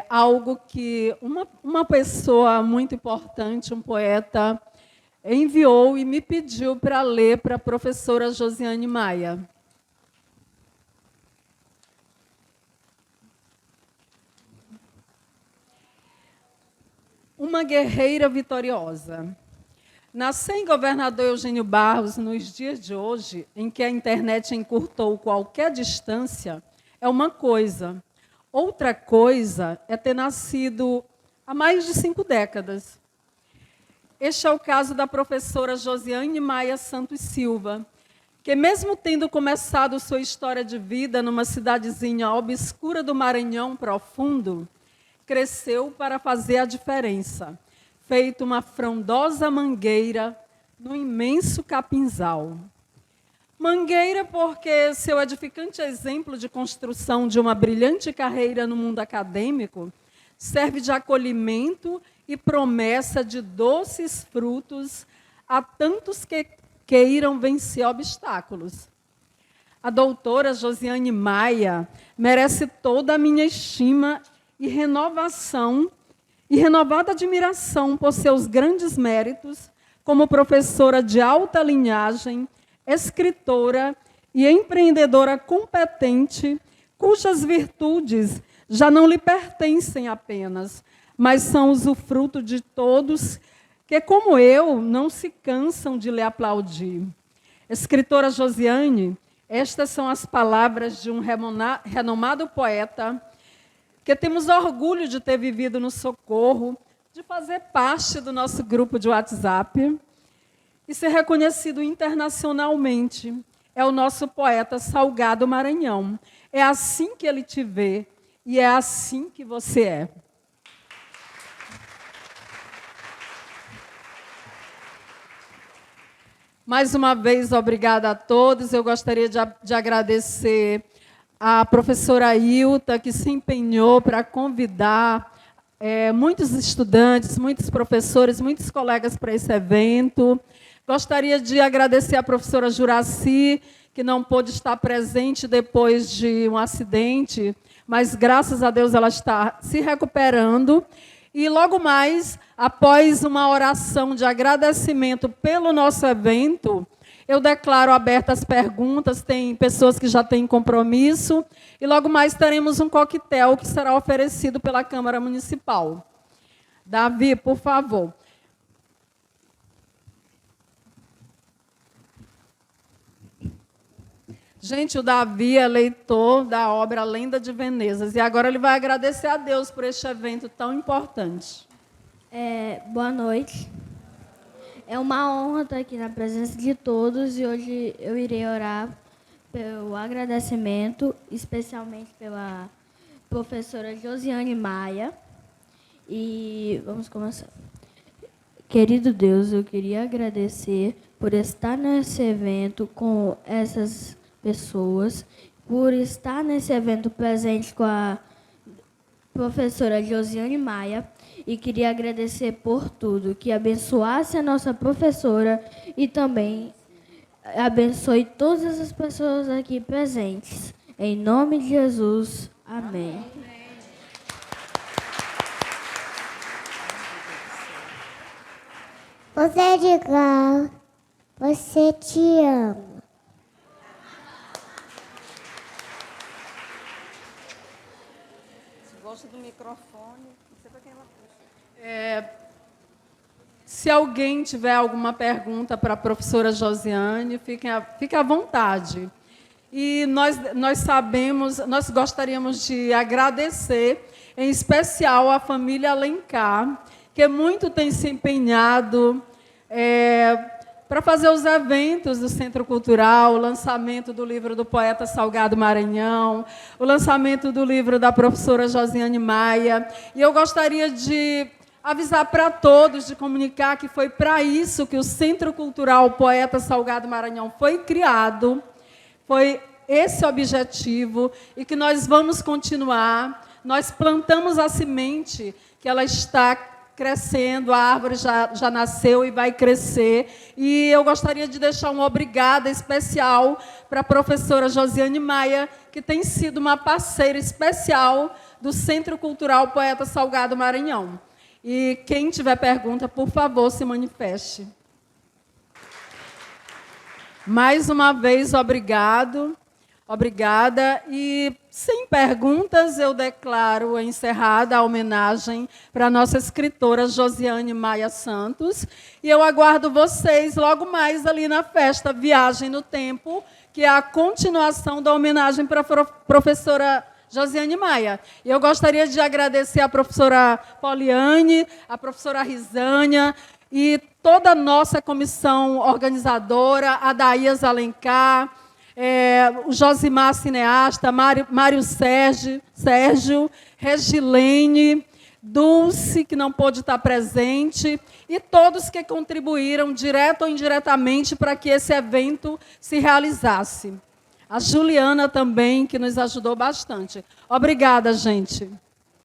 algo que uma pessoa muito importante, um poeta, enviou e me pediu para ler para a professora Josiane Maia. Uma guerreira vitoriosa. Nascer em Governador Eugênio Barros nos dias de hoje, em que a internet encurtou qualquer distância, é uma coisa. Outra coisa é ter nascido há mais de 5 décadas. Este é o caso da professora Josiane Maia Santos Silva, que mesmo tendo começado sua história de vida numa cidadezinha obscura do Maranhão Profundo, cresceu para fazer a diferença, feito uma frondosa mangueira no imenso capinzal. Mangueira porque seu edificante exemplo de construção de uma brilhante carreira no mundo acadêmico serve de acolhimento e promessa de doces frutos a tantos que queiram vencer obstáculos. A doutora Josiane Maia merece toda a minha estima e renovação e renovada admiração por seus grandes méritos como professora de alta linhagem, escritora e empreendedora competente, cujas virtudes já não lhe pertencem apenas, mas são usufruto de todos que, como eu, não se cansam de lhe aplaudir. Escritora Josiane, estas são as palavras de um renomado poeta que temos orgulho de ter vivido no Socorro, de fazer parte do nosso grupo de WhatsApp e ser reconhecido internacionalmente. É o nosso poeta Salgado Maranhão. É assim que ele te vê e é assim que você é. Mais uma vez, obrigada a todos. Eu gostaria de agradecer à professora Ilta, que se empenhou para convidar muitos estudantes, muitos professores, muitos colegas para esse evento. Gostaria de agradecer à professora Juraci, que não pôde estar presente depois de um acidente, mas, graças a Deus, ela está se recuperando. E, logo mais, após uma oração de agradecimento pelo nosso evento, eu declaro abertas as perguntas, tem pessoas que já têm compromisso, e logo mais teremos um coquetel que será oferecido pela Câmara Municipal. Davi, por favor. Gente, o Davi é leitor da obra Lenda de Venezas, e agora ele vai agradecer a Deus por este evento tão importante. Boa noite. É uma honra estar aqui na presença de todos, e hoje eu irei orar pelo agradecimento, especialmente pela professora Josiane Maia. E vamos começar. Querido Deus, eu queria agradecer por estar nesse evento com essas pessoas, por estar nesse evento presente com a professora Josiane Maia, e queria agradecer por tudo, que abençoasse a nossa professora e também abençoe todas as pessoas aqui presentes. Em nome de Jesus, amém. Você é legal, você te ama. Gosta do microfone, não sei para quem ela puxa. Se alguém tiver alguma pergunta para a professora Josiane, fique à vontade. E nós sabemos, nós gostaríamos de agradecer, em especial, a família Alencar, que muito tem se empenhado para fazer os eventos do Centro Cultural, o lançamento do livro do poeta Salgado Maranhão, o lançamento do livro da professora Josiane Maia. E eu gostaria de avisar para todos, de comunicar que foi para isso que o Centro Cultural Poeta Salgado Maranhão foi criado, foi esse o objetivo, e que nós vamos continuar. Nós plantamos a semente, que ela está crescendo, a árvore já nasceu e vai crescer. E eu gostaria de deixar um obrigada especial para a professora Josiane Maia, que tem sido uma parceira especial do Centro Cultural Poeta Salgado Maranhão. E quem tiver pergunta, por favor, se manifeste. Mais uma vez, obrigada. E, sem perguntas, eu declaro encerrada a homenagem para a nossa escritora Josiane Maia Santos. E eu aguardo vocês logo mais ali na festa Viagem no Tempo, que é a continuação da homenagem para a professora Josiane Maia. E eu gostaria de agradecer a professora Poliane, a professora Risânia e toda a nossa comissão organizadora, a Daías Alencar, o Josimar Cineasta, Mário Sérgio, Regilene, Dulce, que não pôde estar presente, e todos que contribuíram, direto ou indiretamente, para que esse evento se realizasse. A Juliana também, que nos ajudou bastante. Obrigada, gente.